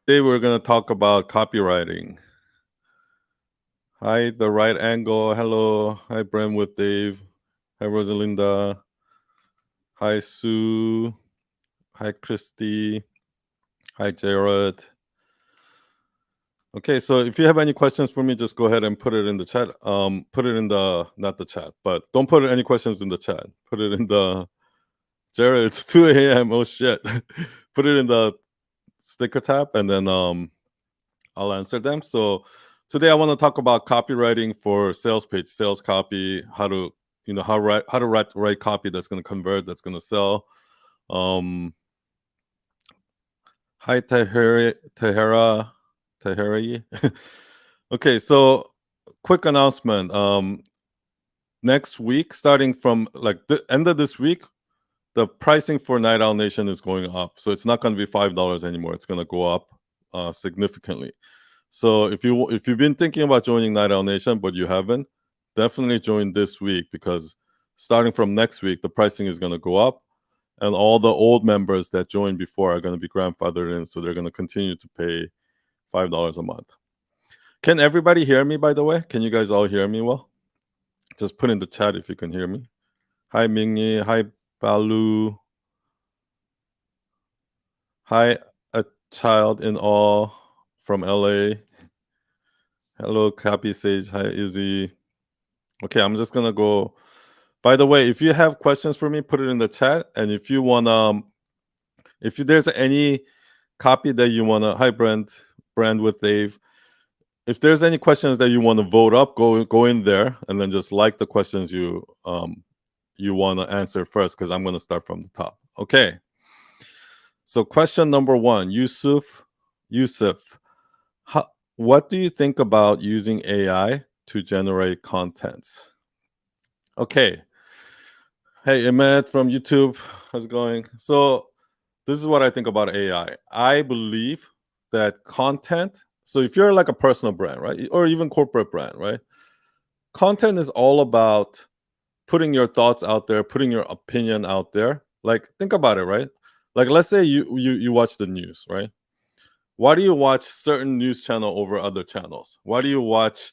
Today we're going to talk about copywriting. Hi, the right angle. Hello. Hi, Bram with Dave. Hi, Rosalinda. Hi, Sue. Hi, Christy. Hi, Jared. Okay, so if you have any questions for me, just go ahead and put it in the chat. Put it in the not the chat, but don't put any questions in the chat. Put it in the Jared. It's 2 a.m. Oh shit. Put it in the sticker tab, and then I'll answer them. So today I want to talk about copywriting for sales page, sales copy, how to write copy that's going to convert, that's going to sell. Hi Taheri. Okay, so quick announcement. Next week, starting from like the end of this week, the pricing for Night Owl Nation is going up. So it's not going to be $5 anymore. It's going to go up significantly. So if you've been thinking about joining Night Owl Nation but you haven't, definitely join this week, because starting from next week the pricing is going to go up, and all the old members that joined before are going to be grandfathered in, so they're going to continue to pay $5 a month. Can everybody hear me, by the way? Can you guys all hear me well? Just put in the chat if you can hear me. Hi Mingyi, hi Balu, hi a child in awe from LA. Hello Cappy Sage, hi Izzy. Okay, I'm just gonna go. By the way, if you have questions for me, put it in the chat. And if you want, if there's any copy that you wanna, hi Brand with Dave. If there's any questions that you want to vote up, go in there and then just like the questions you want to answer first, because I'm gonna start from the top. Okay. So question number one, Yusuf, what do you think about using AI to generate contents? Okay. Hey, Emmett from YouTube. How's it going? So this is what I think about AI. I believe that content, so if you're like a personal brand, right? Or even corporate brand, right? Content is all about putting your thoughts out there, putting your opinion out there. Like, think about it, right? Like, let's say you watch the news, right? Why do you watch certain news channel over other channels? Why do you watch,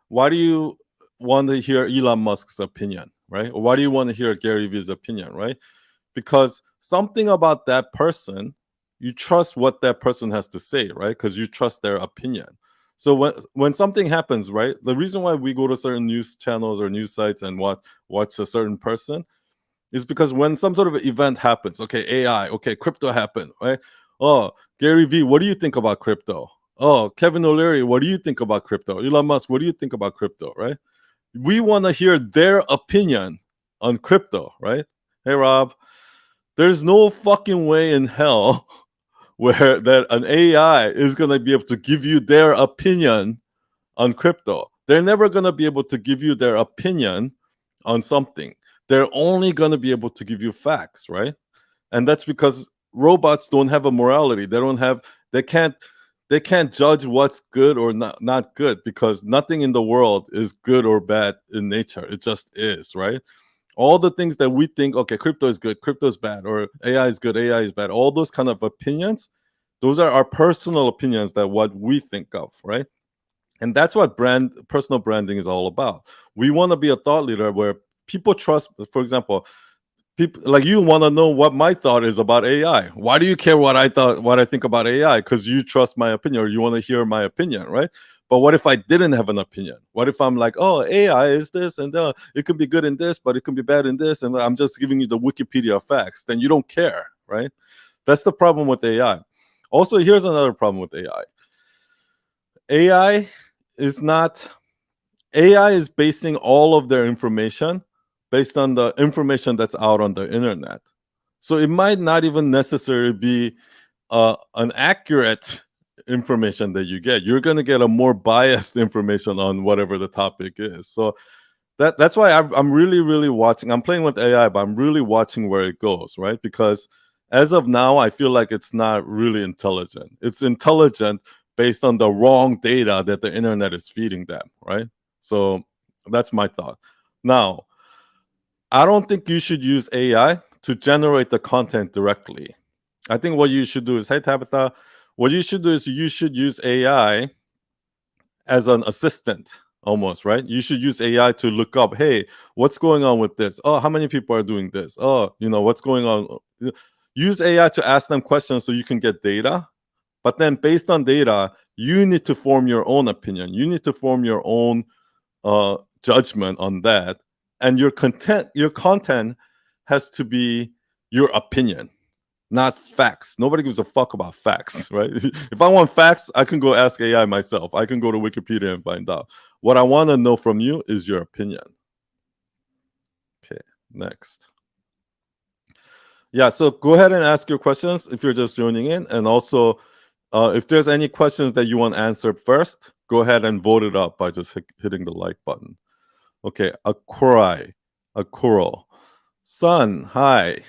why do you want to hear Elon Musk's opinion, right? Or why do you want to hear Gary Vee's opinion, right? Because something about that person, you trust what that person has to say, right? Because you trust their opinion. So when something happens, right, the reason why we go to certain news channels or news sites and watch a certain person is because when some sort of event happens, okay, AI, okay, crypto happened, right? Oh, Gary Vee, what do you think about crypto? Oh, Kevin O'Leary, what do you think about crypto? Elon Musk, what do you think about crypto, right? We want to hear their opinion on crypto, right? Hey, Rob, there's no fucking way in hell where that an AI is going to be able to give you their opinion on crypto. They're never going to be able to give you their opinion on something. They're only going to be able to give you facts, right? And that's because robots don't have a morality. They can't judge what's good or not good, because nothing in the world is good or bad in nature. It just is, right? All the things that we think, okay, crypto is good, crypto is bad, or AI is good, AI is bad, all those kind of opinions, those are our personal opinions, that what we think of, right? And that's what personal branding is all about. We want to be a thought leader where people trust. For example, people like you want to know what my thought is about AI. Why do you care what I think about AI? Because you trust my opinion, or you want to hear my opinion, right? But what if I didn't have an opinion? What if I'm like, oh, AI is this, and it can be good in this, but it can be bad in this, and I'm just giving you the Wikipedia facts? Then you don't care, right? That's the problem with AI. Also, here's another problem with AI. AI is not AI is basing all of their information based on the information that's out on the internet. So it might not even necessarily be an accurate information that you get. You're going to get a more biased information on whatever the topic is. So that's why I'm really, really watching. I'm playing with AI, but I'm really watching where it goes, right? Because as of now, I feel like it's not really intelligent. It's intelligent based on the wrong data that the internet is feeding them, right? So that's my thought. Now, I don't think you should use AI to generate the content directly. I think what you should do is, hey Tabitha, what you should do is you should use AI as an assistant almost, right? You should use AI to look up, hey, what's going on with this? Oh, how many people are doing this? Oh, what's going on? Use AI to ask them questions so you can get data. But then based on data, you need to form your own opinion. You need to form your own judgment on that. And your content has to be your opinion, not facts. Nobody gives a fuck about facts, right? If I want facts, I can go ask AI myself. I can go to Wikipedia and find out. What I want to know from you is your opinion. Okay, next. Yeah, so go ahead and ask your questions if you're just joining in. And also, if there's any questions that you want answered first, go ahead and vote it up by just hitting the like button. Okay, Akuro. Son, hi.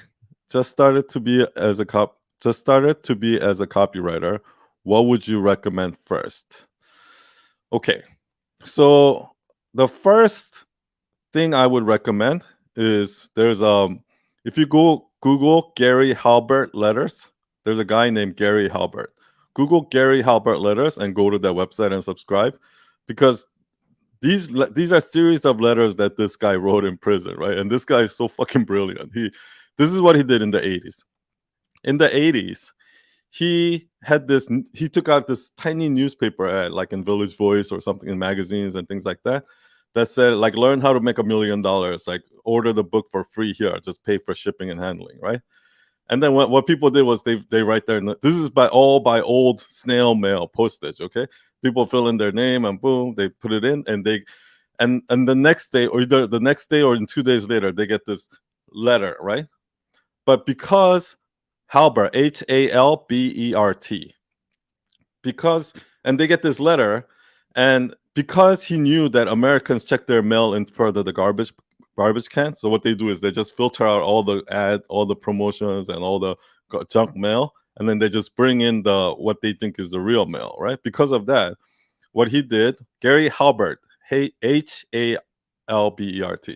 Just started to be as a copywriter. What would you recommend first? Okay, so the first thing I would recommend is there's if you go Google Gary Halbert letters, there's a guy named Gary Halbert. Google Gary Halbert letters and go to their website and subscribe, because these are series of letters that this guy wrote in prison, right? And this guy is so fucking brilliant. This is what he did in the 80s. In the 80s, he took out this tiny newspaper ad, like in Village Voice or something, in magazines and things like that, that said, like, learn how to make $1 million, like, order the book for free here, just pay for shipping and handling, right? And then what people did was they write their, this is by old snail mail postage, okay? People fill in their name and boom, they put it in, and the next day, or either the next day or in 2 days later, they get this letter, right? But because Halbert, Halbert, and they get this letter, and because he knew that Americans check their mail in front of the garbage can, so what they do is they just filter out all the promotions and all the junk mail, and then they just bring in what they think is the real mail, right? Because of that, what he did, Gary Halbert, Halbert.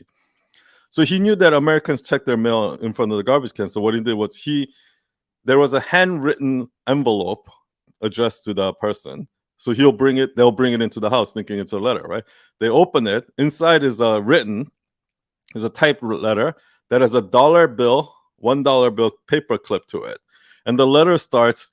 So he knew that Americans check their mail in front of the garbage can. So what he did was there was a handwritten envelope addressed to the person. So they'll bring it into the house thinking it's a letter, right? They open it. Inside is a typed letter that has $1 bill paper clip to it. And the letter starts,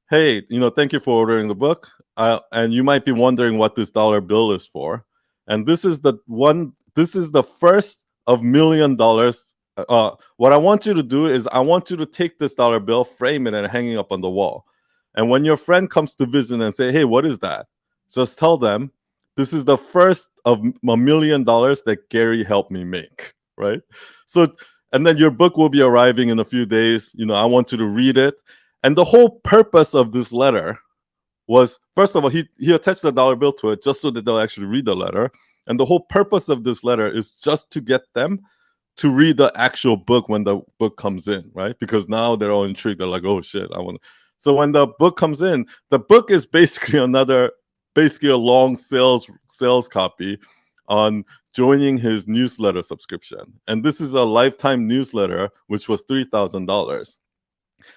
hey, thank you for ordering the book. And you might be wondering what this $1 bill is for. And this is the first of $1 million. What I want you to do is I want you to take this $1 bill, frame it, and hang it up on the wall. And when your friend comes to visit and say, hey, what is that? Just tell them, this is the first of $1 million that Gary helped me make, right? So, and then your book will be arriving in a few days. I want you to read it. And the whole purpose of this letter was, first of all, he attached the $1 bill to it just so that they'll actually read the letter. And the whole purpose of this letter is just to get them to read the actual book when the book comes in, right? Because now they're all intrigued. They're like, oh shit, I want to. So when the book comes in, the book is basically a long sales copy on joining his newsletter subscription. And this is a lifetime newsletter, which was $3,000.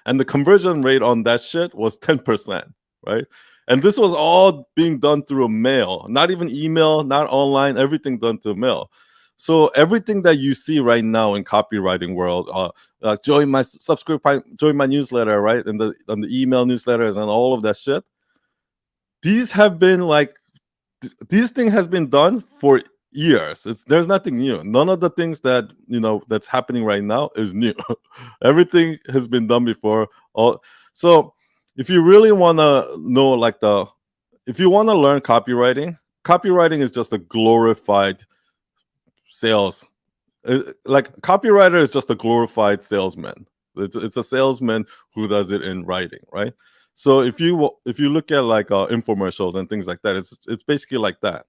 And the conversion rate on that shit was 10%, right? And this was all being done through a mail, not even email, not online, everything done through mail. So everything that you see right now in copywriting world, join my newsletter, right? And on the email newsletters and all of that shit. These things has been done for years. There's nothing new. None of the things that that's happening right now is new. Everything has been done before. So if you really want to know, if you want to learn copywriting is just a glorified sales. Copywriter is just a glorified salesman. It's a salesman who does it in writing, right? So if you look at infomercials and things like that, it's basically like that.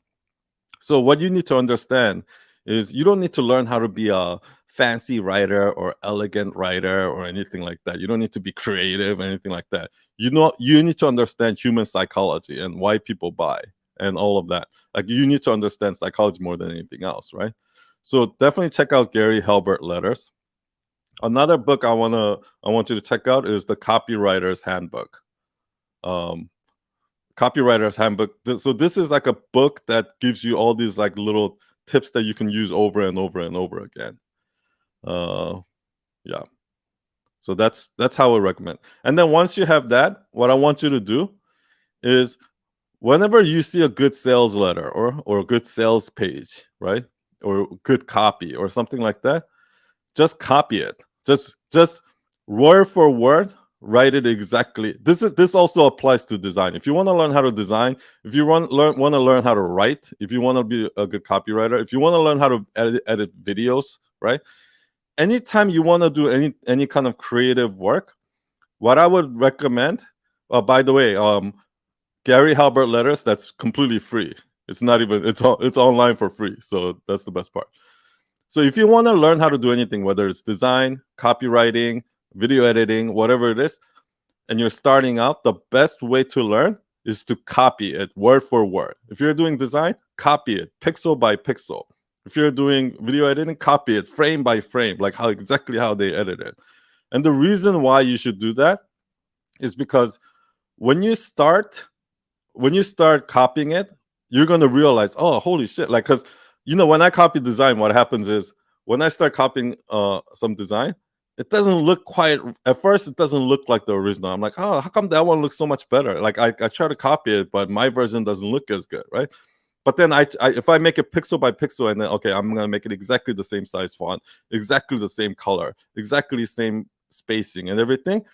So what you need to understand is you don't need to learn how to be a fancy writer or elegant writer or anything like that. You don't need to be creative or anything like that. You need to understand human psychology and why people buy and all of that. You need to understand psychology more than anything else, right? So definitely check out Gary Halbert letters. Another book I want you to check out is The Copywriter's Handbook. Copywriter's Handbook. So this is like a book that gives you all these like little tips that you can use over and over and over again. Yeah. So that's how I recommend. And then once you have that, what I want you to do is whenever you see a good sales letter or a good sales page, right? Or good copy or something like that, just copy it. Just word for word, write it exactly. This also applies to design. If you want to learn how to design, if you want to learn how to write, if you want to be a good copywriter, if you want to learn how to edit videos, right? Anytime you want to do any kind of creative work, what I would recommend, by the way, Gary Halbert letters, that's completely free. It's not even, it's online for free. So that's the best part. So if you want to learn how to do anything, whether it's design, copywriting, video editing, whatever it is, and you're starting out, the best way to learn is to copy it word for word. If you're doing design, copy it pixel by pixel. If you're doing video editing, copy it frame by frame, like exactly how they edit it. And the reason why you should do that is because when you start copying it, you're going to realize, oh, holy shit. Like, because, when I copy design, what happens is when I start copying some design, it doesn't look quite, at first, it doesn't look like the original. I'm like, oh, how come that one looks so much better? Like, I try to copy it, but my version doesn't look as good, right? But then if I make it pixel by pixel, and then, okay, I'm going to make it exactly the same size font, exactly the same color, exactly the same spacing and everything,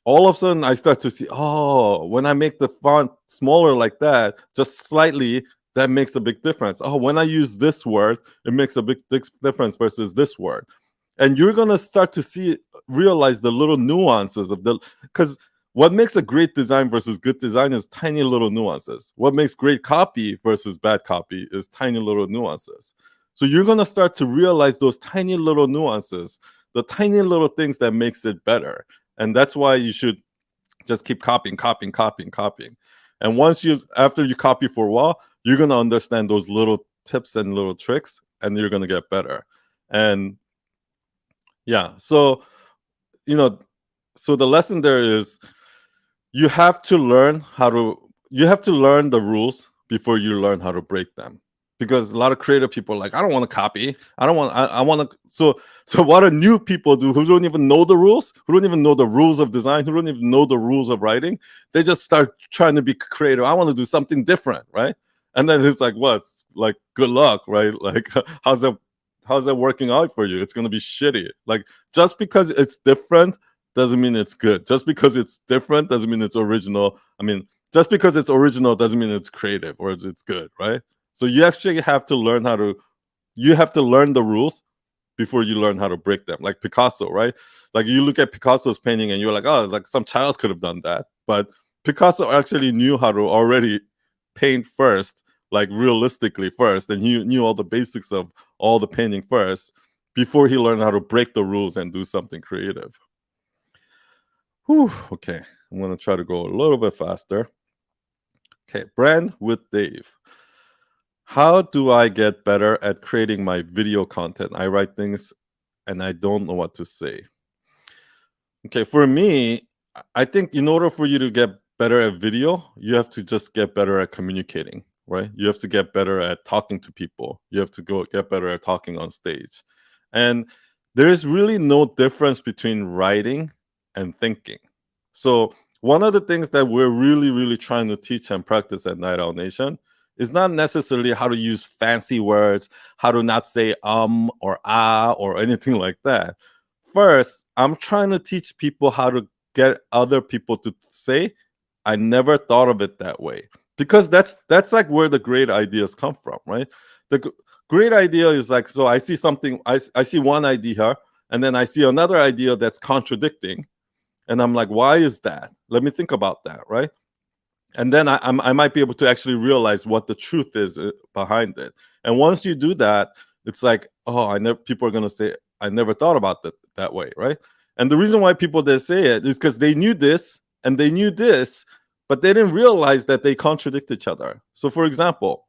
all of a sudden I start to see, oh, when I make the font smaller like that, just slightly, that makes a big difference. Oh, when I use this word, it makes a big difference versus this word. And you're going to start to realize the little nuances of because what makes a great design versus good design is tiny little nuances. What makes great copy versus bad copy is tiny little nuances. So you're going to start to realize those tiny little nuances, the tiny little things that makes it better. And that's why you should just keep copying. And after you copy for a while, you're going to understand those little tips and little tricks, and you're going to get better. And yeah, so, so the lesson there is you have to learn the rules before you learn how to break them. Because a lot of creative people are like, I don't want to copy. I want to. So what do new people do who don't even know the rules, who don't even know the rules of design, who don't even know the rules of writing? They just start trying to be creative. I want to do something different, right? And then it's like, what? Like, good luck, right? Like, how's that working out for you? It's going to be shitty. Like, just because it's different doesn't mean it's good. Just because it's different doesn't mean it's original. I mean, just because it's original doesn't mean it's creative or it's good, right? So you actually have to learn the rules before you learn how to break them. Like Picasso, right? Like you look at Picasso's painting and you're like, oh, like some child could have done that. But Picasso actually knew how to already paint first, like realistically first. And he knew all the basics of all the painting first before he learned how to break the rules and do something creative. Whew, okay, I'm going to try to go a little bit faster. Okay, Brand with Dave. How do I get better at creating my video content? I write things and I don't know what to say. Okay, for me, I think in order for you to get better at video, you have to just get better at communicating, right? You have to get better at talking to people. You have to get better at talking on stage. And there is really no difference between writing and thinking. So one of the things that we're really, really trying to teach and practice at Night Owl Nation is not necessarily how to use fancy words, how to not say or ah or anything like that. First, I'm trying to teach people how to get other people to say, I never thought of it that way. Because that's like where the great ideas come from, right? The great idea is like, so I see something, I see one idea, and then I see another idea that's contradicting. And I'm like, why is that? Let me think about that, right? And then I might be able to actually realize what the truth is behind it. And once you do that, it's like, oh, people are going to say, I never thought about that way, right? And the reason why people did say it is because they knew this and they knew this, but they didn't realize that they contradict each other. So for example,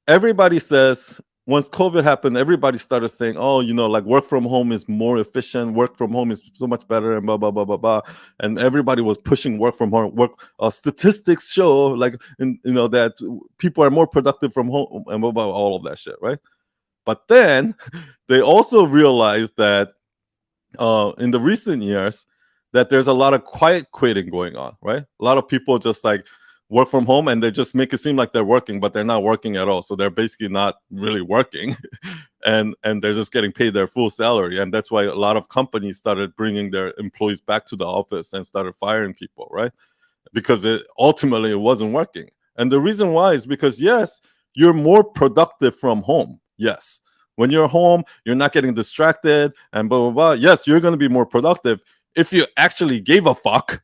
everybody says once COVID happened, everybody started saying, "Oh, like work from home is more efficient. Work from home is so much better," and blah blah blah blah blah. And everybody was pushing work from home. Statistics show that people are more productive from home and blah, blah, all of that shit, right? But then they also realized that in the recent years that there's a lot of quiet quitting going on, right? A lot of people just like work from home and they just make it seem like they're working, but they're not working at all. So they're basically not really working, and they're just getting paid their full salary. And that's why a lot of companies started bringing their employees back to the office and started firing people, right? Because ultimately it wasn't working. And the reason why is because, yes, you're more productive from home. Yes. When you're home, you're not getting distracted and blah, blah, blah. Yes, you're going to be more productive if you actually gave a fuck.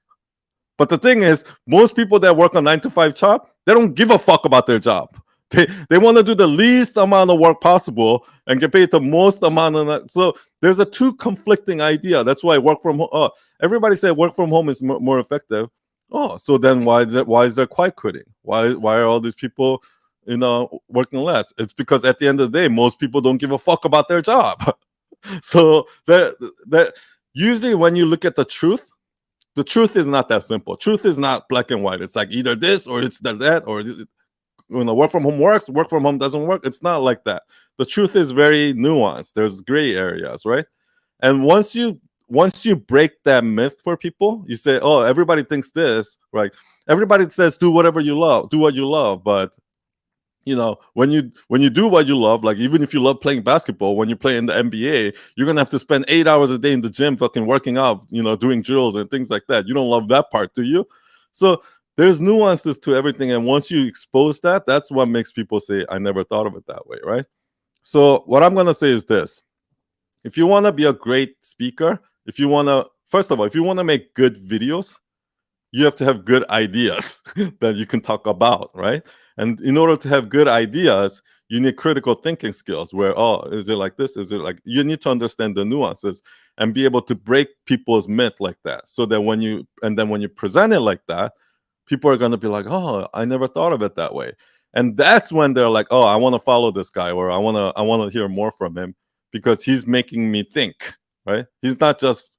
But the thing is, most people that work a 9-to-5 job, they don't give a fuck about their job. They want to do the least amount of work possible and get paid the most amount of that. So there's a two conflicting idea. That's why work from home. Everybody say work from home is more effective. Oh, so then why is there quiet quitting? Why are all these people working less? It's because at the end of the day, most people don't give a fuck about their job. So that usually when you look at the truth is not that simple. Truth is not black and white. It's like either this or it's that, or work from home works, work from home doesn't work. It's not like that. The truth is very nuanced. There's gray areas, right? And once you break that myth for people, you say, oh, everybody thinks this, right? Everybody says do whatever you love, do what you love, but when you do what you love, like even if you love playing basketball, when you play in the NBA, you're gonna have to spend 8 hours a day in the gym fucking working out, doing drills and things like that. You don't love that part, do you? So there's nuances to everything, and once you expose that, that's what makes people say, I never thought of it that way, right? So what I'm gonna say is this: if you want to be a great speaker, first of all, if you want to make good videos, you have to have good ideas that you can talk about, right? And in order to have good ideas, you need critical thinking skills where, is it like this? Is it like, you need to understand the nuances and be able to break people's myth like that. So that when you present it like that, people are going to be like, oh, I never thought of it that way. And that's when they're like, oh, I want to follow this guy, or I want to hear more from him because he's making me think, right? He's not just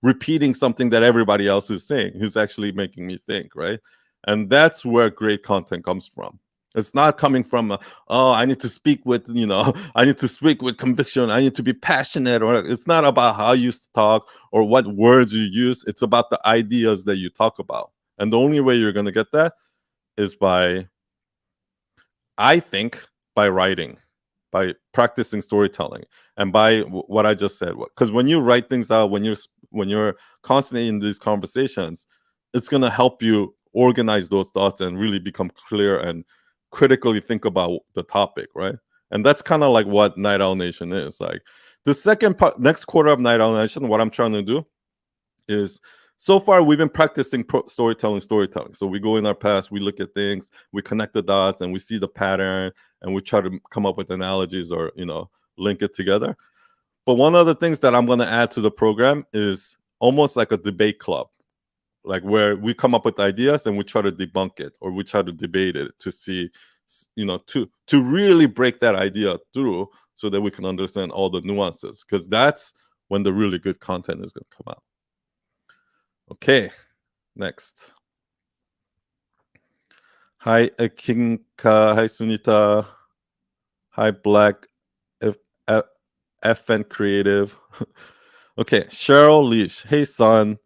repeating something that everybody else is saying. He's actually making me think, right? And that's where great content comes from. It's not coming from, I need to speak with, I need to speak with conviction. I need to be passionate. Or it's not about how you talk or what words you use. It's about the ideas that you talk about. And the only way you're going to get that is by writing, by practicing storytelling, and by what I just said. Because when you write things out, when you're constantly in these conversations, it's going to help you organize those thoughts and really become clear and critically think about the topic, right? And that's kind of like what Night Owl Nation is. Like the second part, next quarter of Night Owl Nation, what I'm trying to do is, so far we've been practicing storytelling. So we go in our past, we look at things, we connect the dots, and we see the pattern, and we try to come up with analogies or link it together. But one of the things that I'm going to add to the program is almost like a debate club, like where we come up with ideas and we try to debunk it, or we try to debate it to see, to really break that idea through so that we can understand all the nuances, because that's when the really good content is going to come out. Okay, next. Hi, Akinka. Hi, Sunita. Hi, Black FN Creative. Okay, Cheryl Leash. Hey, son.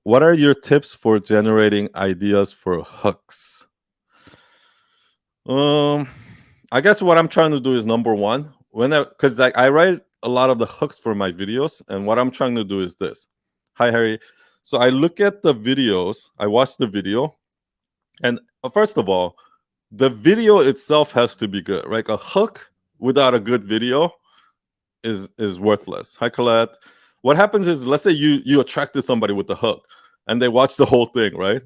What are your tips for generating ideas for hooks? I guess what I'm trying to do is, number one, because I write a lot of the hooks for my videos, and what I'm trying to do is this. Hi, Harry. So I look at the videos, I watch the video, and first of all, the video itself has to be good, right? A hook without a good video is worthless. Hi, Colette. What happens is, let's say you attracted somebody with the hook, and they watch the whole thing, right?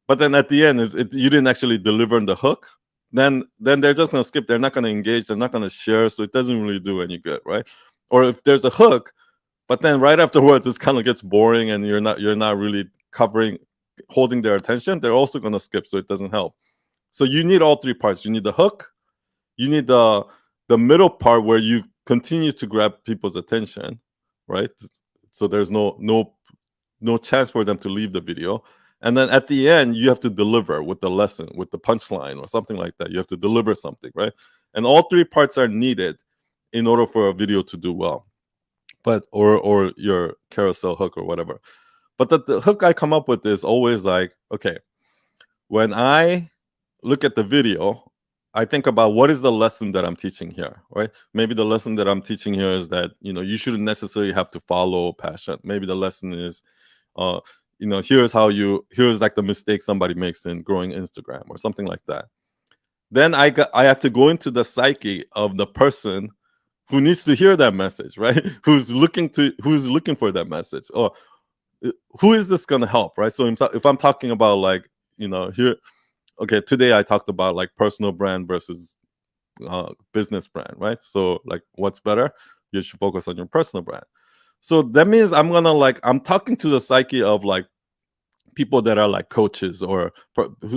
But then at the end, you didn't actually deliver the hook. Then they're just gonna skip. They're not gonna engage. They're not gonna share. So it doesn't really do any good, right? Or if there's a hook, but then right afterwards it kind of gets boring, and you're not really holding their attention, they're also gonna skip. So it doesn't help. So you need all three parts. You need the hook, you need the the middle part where you continue to grab people's attention, right? So there's no chance for them to leave the video. And then at the end, you have to deliver with the lesson, with the punchline or something like that. You have to deliver something, right? And all three parts are needed in order for a video to do well. But or your carousel hook or whatever. But the hook I come up with is always like, okay, when I look at the video, I think about what is the lesson that I'm teaching here, right? Maybe the lesson that I'm teaching here is that, you shouldn't necessarily have to follow passion. Maybe the lesson is, here's like the mistake somebody makes in growing Instagram or something like that. Then I have to go into the psyche of the person who needs to hear that message, right? who's looking for that message, or who is this gonna help, right? So if I'm talking about like, here, okay, today I talked about like personal brand versus business brand, right? So like, what's better? You should focus on your personal brand. So that means I'm talking to the psyche of like people that are like coaches or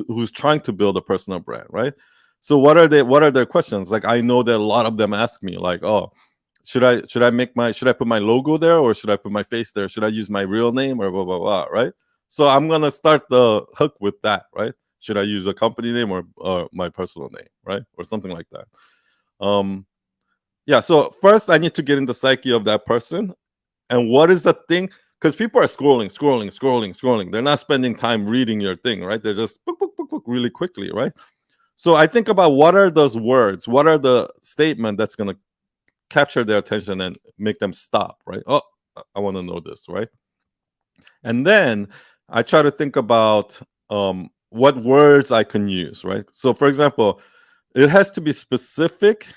who's trying to build a personal brand, right? So what are their questions? Like, I know that a lot of them ask me like, oh, should I put my logo there, or should I put my face there? Should I use my real name, or blah blah blah, right? So I'm gonna start the hook with that, right? Should I use a company name or my personal name, right? Or something like that. Yeah, so first I need to get in the psyche of that person. And what is the thing? Because people are scrolling. They're not spending time reading your thing, right? They're just book, book, book, book really quickly, right? So I think about what are those words? What are the statement that's going to capture their attention and make them stop, right? Oh, I want to know this, right? And then I try to think about what words I can use, right? So for example, it has to be specific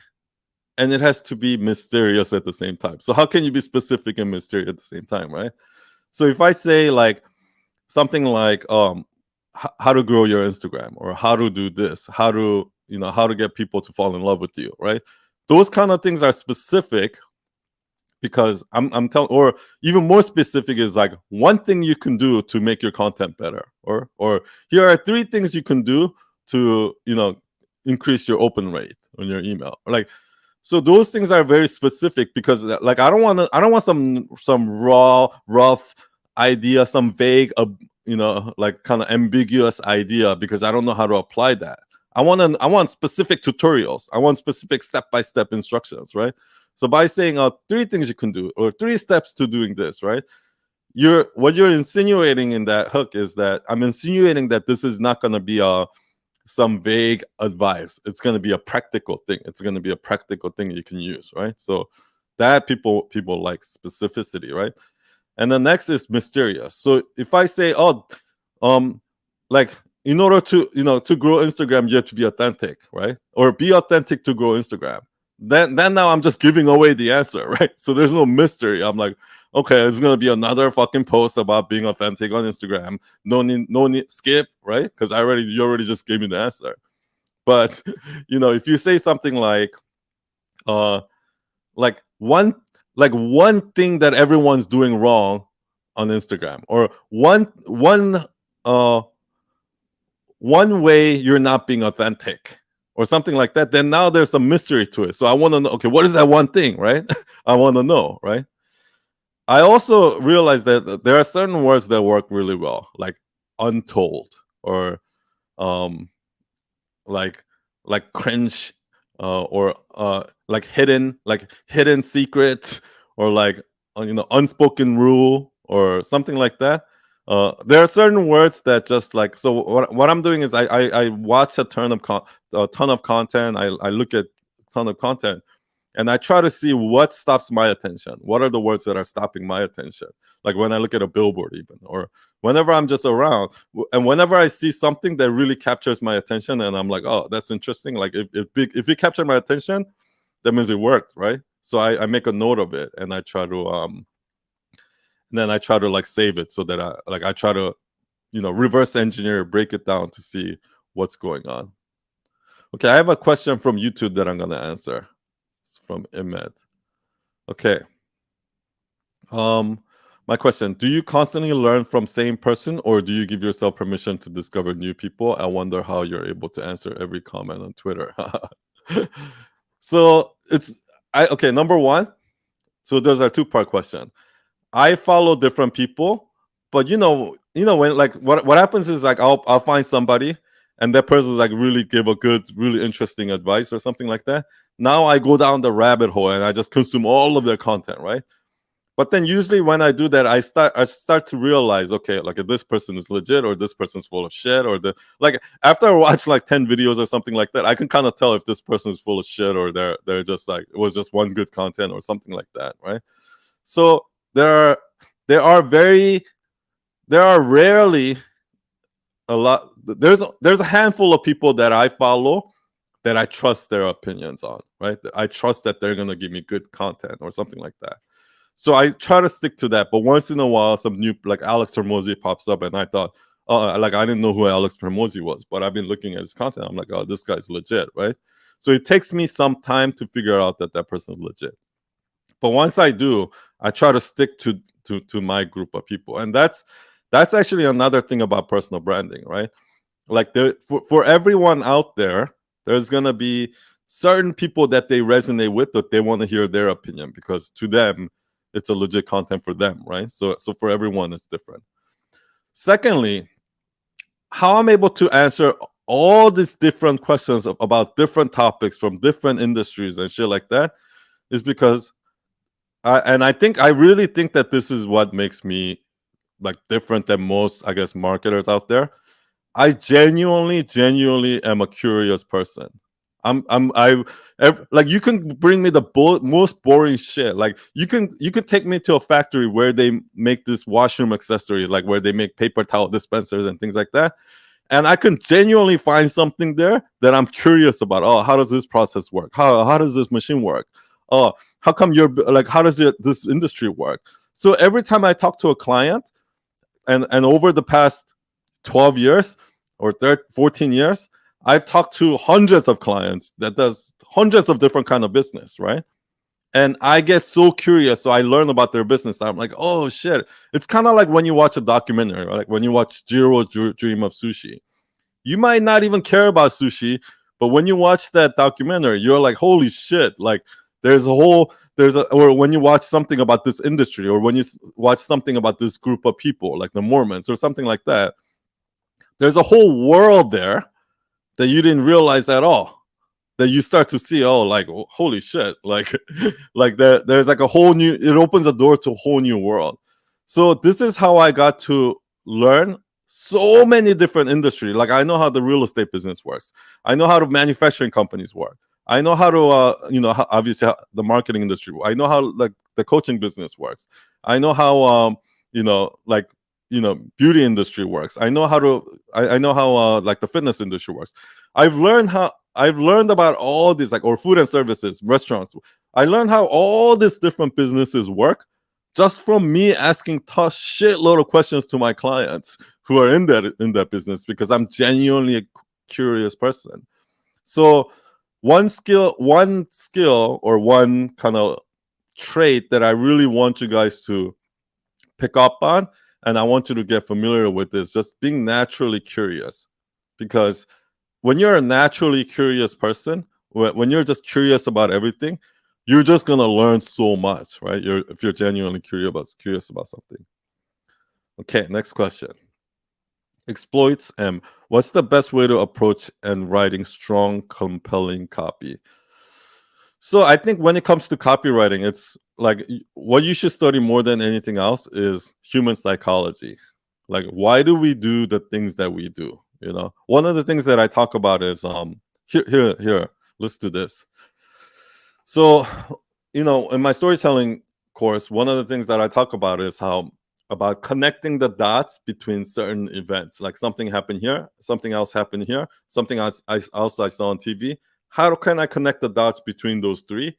and it has to be mysterious at the same time. So how can you be specific and mysterious at the same time, right? So if I say like something like how to grow your Instagram, or how to do this, how to get people to fall in love with you, right? Those kind of things are specific, because I'm telling, or even more specific is like one thing you can do to make your content better, or here are 3 things you can do to increase your open rate on your email, like. So those things are very specific, because like I don't want some raw, rough idea, some vague, like kind of ambiguous idea, because I don't know how to apply that. I want specific tutorials. I want specific step-by-step instructions, right? So by saying 3 things you can do, or 3 steps to doing this, right? What you're insinuating in that hook is that I'm insinuating that this is not going to be some vague advice. It's going to be a practical thing. It's going to be a practical thing you can use, right? So that people like specificity, right? And the next is mysterious. So if I say, like in order to to grow Instagram, you have to be authentic, right? Or be authentic to grow Instagram. Then now I'm just giving away the answer, right? So there's no mystery. I'm like, okay, it's gonna be another fucking post about being authentic on Instagram. No need, skip, right? Because you already just gave me the answer. But if you say something like, like one thing that everyone's doing wrong on Instagram, or one way you're not being authentic, or something like that, then now there's some mystery to it. So I want to know, okay, what is that one thing, right? I want to know, right? I also realized that there are certain words that work really well, like untold, or like cringe, or like hidden secret, or like unspoken rule, or something like that. There are certain words that just like, so what I'm doing is I watch a ton of content. I look at a ton of content, and I try to see what stops my attention. What are the words that are stopping my attention? Like when I look at a billboard, even, or whenever I'm just around, and whenever I see something that really captures my attention, and I'm like, oh, that's interesting. Like if it captured my attention, that means it worked, right? So I make a note of it, and I try to like save it, so that I try to reverse engineer, break it down to see what's going on. Okay, I have a question from YouTube that I'm gonna answer. It's from Ahmed. Okay. My question: do you constantly learn from same person, or do you give yourself permission to discover new people? I wonder how you're able to answer every comment on Twitter. So okay, number one. So those are two-part question. I follow different people, but when like what happens is like I'll find somebody and that person like really give a good, really interesting advice or something like that. Now I go down the rabbit hole and I just consume all of their content, right? But then usually when I do that, I start to realize, okay, like if this person is legit or this person's full of shit, or like after I watch like 10 videos or something like that, I can kind of tell if this person is full of shit or they're just like it was just one good content or something like that, right? So there are rarely a lot. There's a handful of people that I follow that I trust their opinions on, right? I trust that they're gonna give me good content or something like that. So I try to stick to that. But once in a while, some new like Alex Hormozi pops up, and I thought, oh, like I didn't know who Alex Hormozi was, but I've been looking at his content. I'm like, oh, this guy's legit, right? So it takes me some time to figure out that person is legit. But once I do, I try to stick to my group of people, and that's actually another thing about personal branding, right? Like for everyone out there, there's gonna be certain people that they resonate with, that they want to hear their opinion because to them it's a legit content for them, right? So for everyone it's different. Secondly, how I'm able to answer all these different questions about different topics from different industries and shit like that is because I really think that this is what makes me like different than most, I guess, marketers out there. I genuinely am a curious person. Like you can bring me the most boring shit. Like you can take me to a factory where they make this washroom accessory, like where they make paper towel dispensers and things like that, and I can genuinely find something there that I'm curious about. Oh, how does this process work? How does this machine work? Oh, how come you're like? How does this industry work? So every time I talk to a client, and over the past 12 years or 14 years, I've talked to hundreds of clients that does hundreds of different kind of business, right? And I get so curious, so I learn about their business. I'm like, oh shit! It's kind of like when you watch a documentary, right? Like when you watch Jiro's Dream of Sushi. You might not even care about sushi, but when you watch that documentary, you're like, holy shit! Like or when you watch something about this industry, or when you watch something about this group of people, like the Mormons or something like that, there's a whole world there that you didn't realize at all, that you start to see, oh, like, holy shit, like like there's like a whole new, it opens a door to a whole new world. So this is how I got to learn so many different industries. Like I know how the real estate business works, I know how the manufacturing companies work, I know how to obviously how the marketing industry, I know how like the coaching business works, I know how like beauty industry works, I know how like the fitness industry works. I've learned about all these, like, or food and services, restaurants. I learned how all these different businesses work just from me asking a shitload of questions to my clients who are in that business, because I'm genuinely a curious person. So one skill or one kind of trait that I really want you guys to pick up on, and I want you to get familiar with, is just being naturally curious. Because when you're a naturally curious person, when you're just curious about everything, you're just gonna learn so much, right? If you're genuinely curious about something. Okay, next question. Exploits M. What's the best way to approach and writing strong, compelling copy? So I think when it comes to copywriting, it's like what you should study more than anything else is human psychology. Like, why do we do the things that we do? One of the things that I talk about is here, let's do this. So, in my storytelling course, one of the things that I talk about is about connecting the dots between certain events. Like something happened here, something else happened here, something else I saw on TV. How can I connect the dots between those three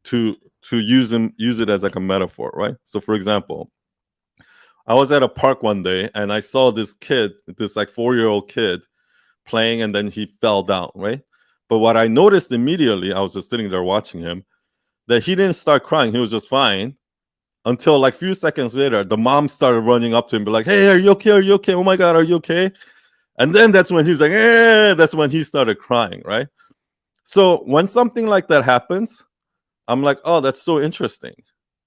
to use it as like a metaphor, right? So for example, I was at a park one day and I saw this kid, this like 4-year-old kid playing, and then he fell down, right? But what I noticed immediately, I was just sitting there watching him, that he didn't start crying. He was just fine until like a few seconds later, the mom started running up to him, be like, hey, are you okay? Are you okay? Oh my God, are you okay? And then that's when he's like, that's when he started crying, right? So when something like that happens, I'm like, oh, that's so interesting.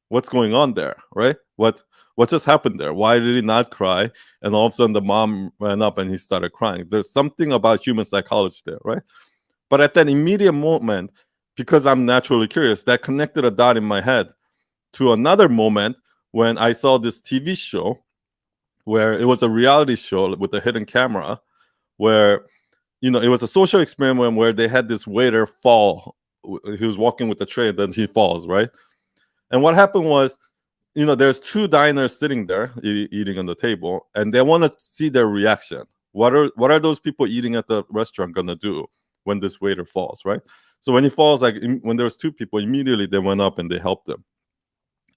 What's going on there, right? What just happened there? Why did he not cry? And all of a sudden the mom ran up and he started crying. There's something about human psychology there, right? But at that immediate moment, because I'm naturally curious, that connected a dot in my head to another moment when I saw this TV show where it was a reality show with a hidden camera where, it was a social experiment where they had this waiter fall. He was walking with the tray, then he falls, right? And what happened was, there's two diners sitting there eating on the table, and they want to see their reaction. What are those people eating at the restaurant gonna do when this waiter falls, right? So when he falls, like when there was two people, immediately they went up and they helped him.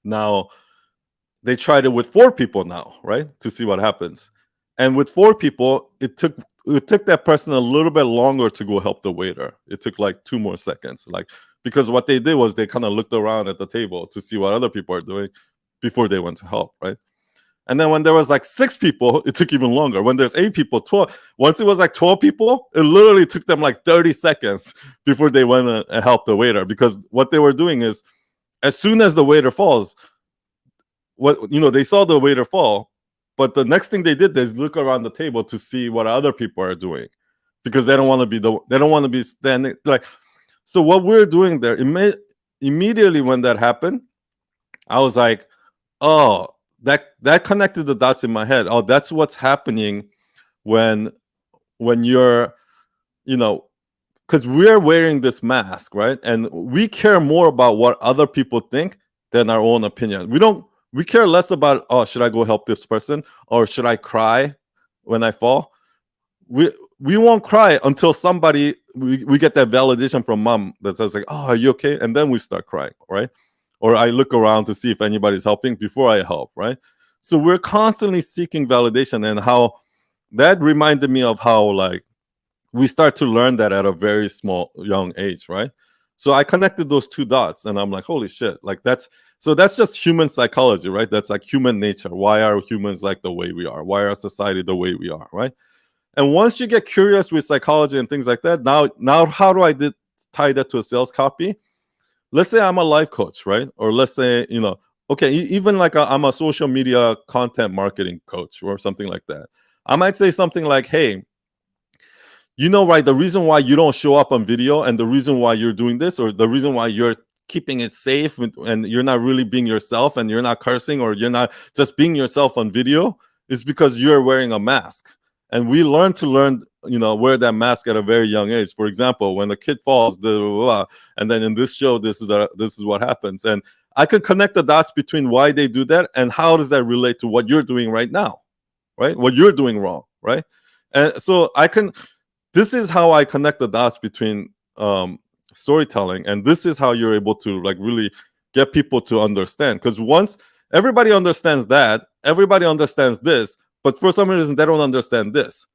Now they tried it with four people now, right, to see what happens. And with four people, it took that person a little bit longer to go help the waiter. It took like 2 more seconds, like, because what they did was they kind of looked around at the table to see what other people are doing before they went to help, right? And then when there was like 6 people, it took even longer. When there's 8 people, 12. Once it was like 12 people, it literally took them like 30 seconds before they went and helped the waiter. Because what they were doing is, as soon as the waiter falls, they saw the waiter fall, but the next thing they did is look around the table to see what other people are doing, because they don't want to be standing like. So what we're doing there, immediately when that happened, I was like, oh, that connected the dots in my head. Oh, that's what's happening when you're, because we're wearing this mask, right? And we care more about what other people think than our own opinion. We care less about, oh, should I go help this person, or should I cry when I fall? We won't cry until we get that validation from mom that says like, oh, are you okay? And then we start crying, right? Or I look around to see if anybody's helping before I help, right? So we're constantly seeking validation, and how that reminded me of how like we start to learn that at a very young age, right? So I connected those two dots, and I'm like, holy shit, like that's just human psychology, right? That's like human nature. Why are humans like the way we are? Why are society the way we are, right? And once you get curious with psychology and things like that, now how do I tie that to a sales copy? Let's say I'm a life coach, right? Or let's say, okay, even like I'm a social media content marketing coach or something like that. I might say something like, hey, right, the reason why you don't show up on video, and the reason why you're doing this, or the reason why you're keeping it safe and you're not really being yourself, and you're not cursing, or you're not just being yourself on video, is because you're wearing a mask. And we learn to wear that mask at a very young age. For example, when a kid falls, and then in this show, this is what happens. And I could connect the dots between why they do that and how does that relate to what you're doing right now, right? What you're doing wrong, right? And so this is how I connect the dots between storytelling, and this is how you're able to like really get people to understand. Because once everybody understands that, everybody understands this, but for some reason they don't understand this.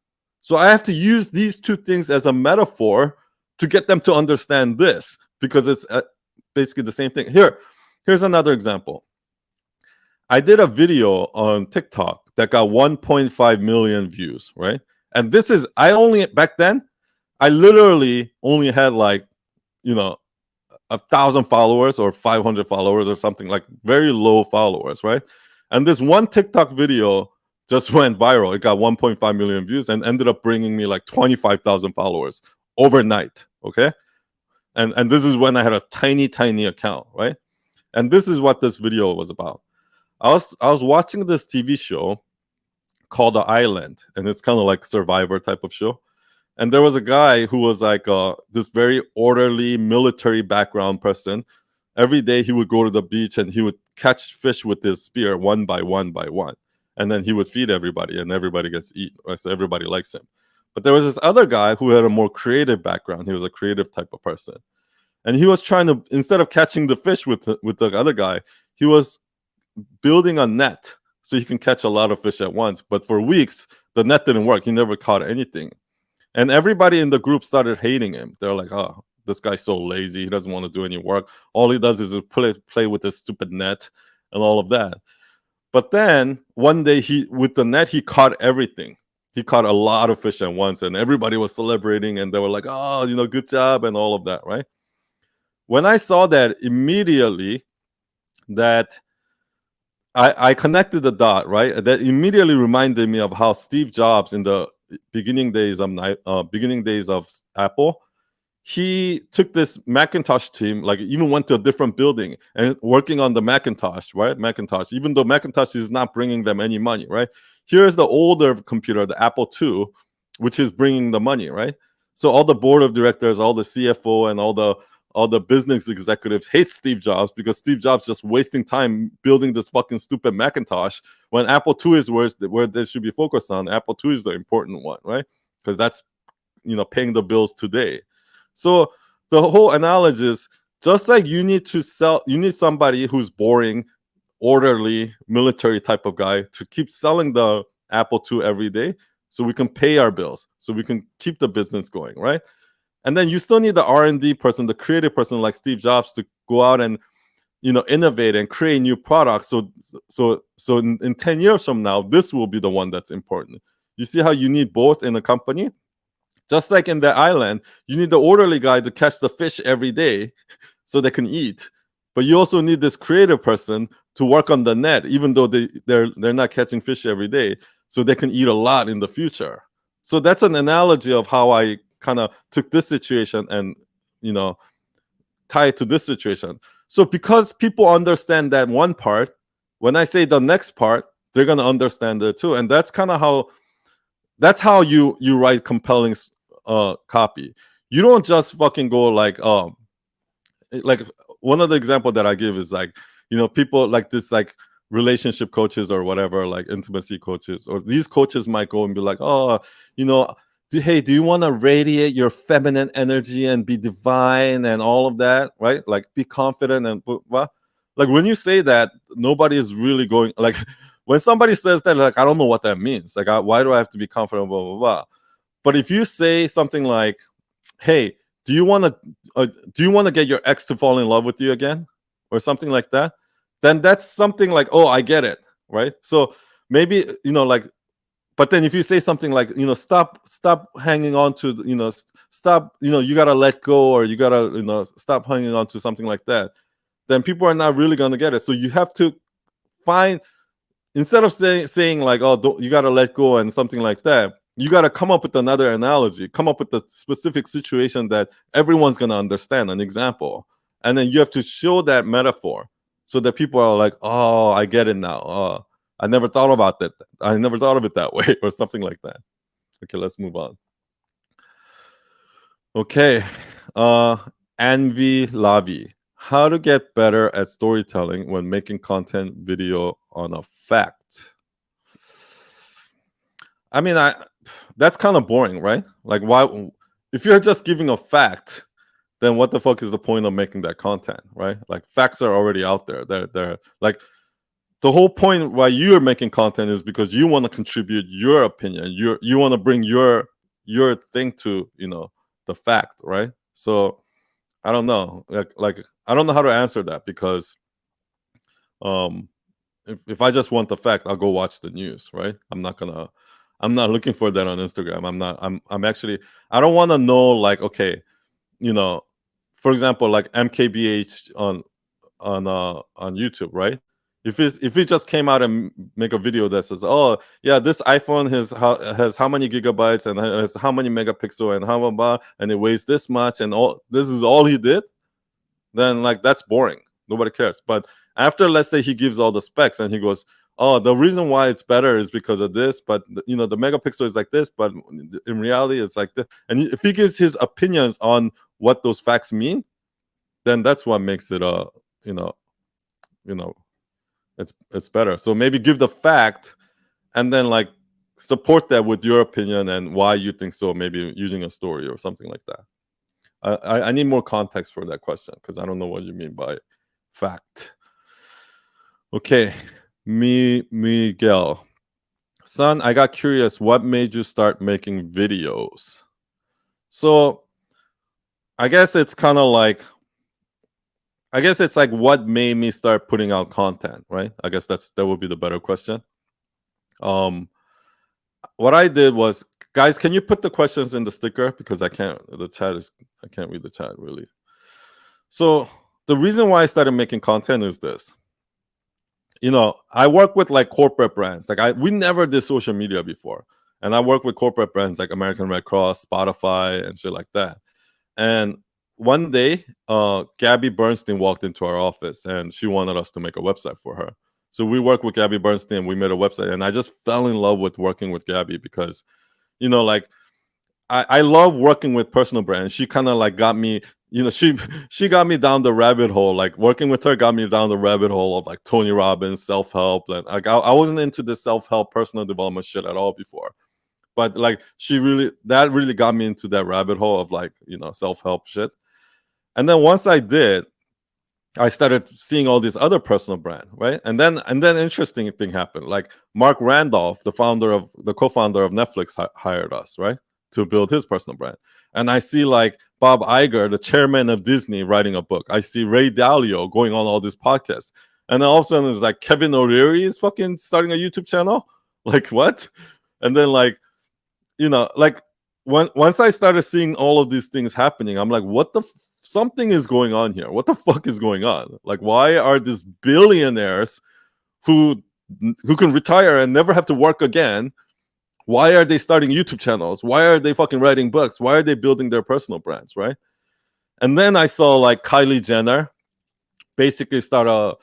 So I have to use these two things as a metaphor to get them to understand this, because it's basically the same thing. Here's another example. I did a video on TikTok that got 1.5 million views, right? And back then, I literally only had like, 1,000 followers or 500 followers or something, like very low followers, right? And this one TikTok video just went viral. It got 1.5 million views and ended up bringing me like 25,000 followers overnight, okay? And this is when I had a tiny account, right? And this is what this video was about. I was watching this TV show called The Island, and it's kind of like Survivor type of show. And there was a guy who was like this very orderly military background person. Every day he would go to the beach and he would catch fish with his spear one by one by one. And then he would feed everybody, and everybody gets eaten, right? So everybody likes him. But there was this other guy who had a more creative background. He was a creative type of person. And he was trying to, instead of catching the fish with the other guy, he was building a net so he can catch a lot of fish at once. But for weeks, the net didn't work. He never caught anything. And everybody in the group started hating him. They're like, oh, this guy's so lazy. He doesn't want to do any work. All he does is play with this stupid net and all of that. But then one day with the net, he caught everything. He caught a lot of fish at once, and everybody was celebrating, and they were like, "Oh, good job," and all of that, right? When I saw that immediately, that I connected the dot, right? That immediately reminded me of how Steve Jobs in the beginning days of Apple, he took this Macintosh team, like even went to a different building and working on the Macintosh, right? Macintosh, even though Macintosh is not bringing them any money, right? Here's the older computer, the Apple II, which is bringing the money, right? So all the board of directors, all the CFO, and all the business executives hate Steve Jobs because Steve Jobs just wasting time building this fucking stupid Macintosh when Apple II is where they should be focused on. Apple II is the important one, right? Because that's paying the bills today. So the whole analogy is just like you need somebody who's boring, orderly, military type of guy to keep selling the Apple II every day so we can pay our bills, so we can keep the business going, right? And then you still need the R&D person, the creative person like Steve Jobs to go out and innovate and create new products. So in 10 years from now, this will be the one that's important. You see how you need both in a company? Just like in the island, you need the orderly guy to catch the fish every day so they can eat. But you also need this creative person to work on the net, even though they're not catching fish every day, so they can eat a lot in the future. So that's an analogy of how I kind of took this situation and tie it to this situation. So because people understand that one part, when I say the next part, they're gonna understand it too. And that's kind of how you write compelling copy. You don't just fucking go like one of the example that I give is like, people like this, like relationship coaches or whatever, like intimacy coaches, or these coaches might go and be like, oh, hey, do you want to radiate your feminine energy and be divine and all of that, right? Like be confident and what? Like when you say that, nobody is really going like when somebody says that, like I don't know what that means. Like why do I have to be confident? Blah blah blah. But if you say something like, hey, do you want to get your ex to fall in love with you again, or something like that, then that's something like, oh, I get it, right? So maybe like, but then if you say something like, stop hanging on to, stop, you gotta let go, or you gotta stop hanging on to something like that, then people are not really gonna get it. So you have to find, instead of saying like, oh, you gotta let go and something like that, you got to come up with another analogy, come up with a specific situation that everyone's going to understand, an example. And then you have to show that metaphor so that people are like, oh, I get it now. Oh, I never thought about that. I never thought of it that way, or something like that. Okay, let's move on. Okay. Anvi Lavi. How to get better at storytelling when making content video on a fact. I mean, that's kind of boring, right? Like, why? If you're just giving a fact, then what the fuck is the point of making that content, right? Like, facts are already out there. They're like, the whole point why you're making content is because you want to contribute your opinion. You want to bring your thing to the fact, right? So I don't know, like I don't know how to answer that, because if I just want the fact, I'll go watch the news, right? I'm not looking for that on Instagram. I'm actually, I don't want to know, like, okay, for example, like MKBH on YouTube, right? If it just came out and make a video that says, oh yeah, this iPhone has how many gigabytes and has how many megapixel and how blah, and it weighs this much, and all this is all he did, then like that's boring. Nobody cares. But after, let's say he gives all the specs and he goes, oh, the reason why it's better is because of this, but the megapixel is like this, but in reality it's like this. And if he gives his opinions on what those facts mean, then that's what makes it it's better. So maybe give the fact and then like support that with your opinion and why you think so, maybe using a story or something like that. I need more context for that question, because I don't know what you mean by fact. Okay, Miguel. Son, I got curious. What made you start making videos? So I guess it's kind of like, what made me start putting out content, right? I guess that would be the better question. what I did was, guys, can you put the questions in the sticker, because I can't. I can't read the chat really. So the reason why I started making content is this. I work with like corporate brands. Like we never did social media before, and I work with corporate brands like American Red Cross, Spotify, and shit like that. And one day, Gabby Bernstein walked into our office, and she wanted us to make a website for her. So we worked with Gabby Bernstein. We made a website, and I just fell in love with working with Gabby because, like I love working with personal brands. She kind of like got me, she got me down the rabbit hole. Like working with her got me down the rabbit hole of like Tony Robbins, self-help. And like I wasn't into the self-help personal development shit at all before. But like that really got me into that rabbit hole of like, self-help shit. And then once I did, I started seeing all these other personal brand, right? And then interesting thing happened. Like Mark Randolph, the co-founder of Netflix, hired us, right, to build his personal brand. And I see like Bob Iger, the chairman of Disney, writing a book. I see Ray Dalio going on all these podcasts. And then all of a sudden it's like Kevin O'Leary is fucking starting a YouTube channel. Like what? And then like, like once I started seeing all of these things happening, I'm like, what the something is going on here. What the fuck is going on? Like, why are these billionaires who can retire and never have to work again? Why are they starting YouTube channels? Why are they fucking writing books? Why are they building their personal brands, right? And then I saw like Kylie Jenner basically start a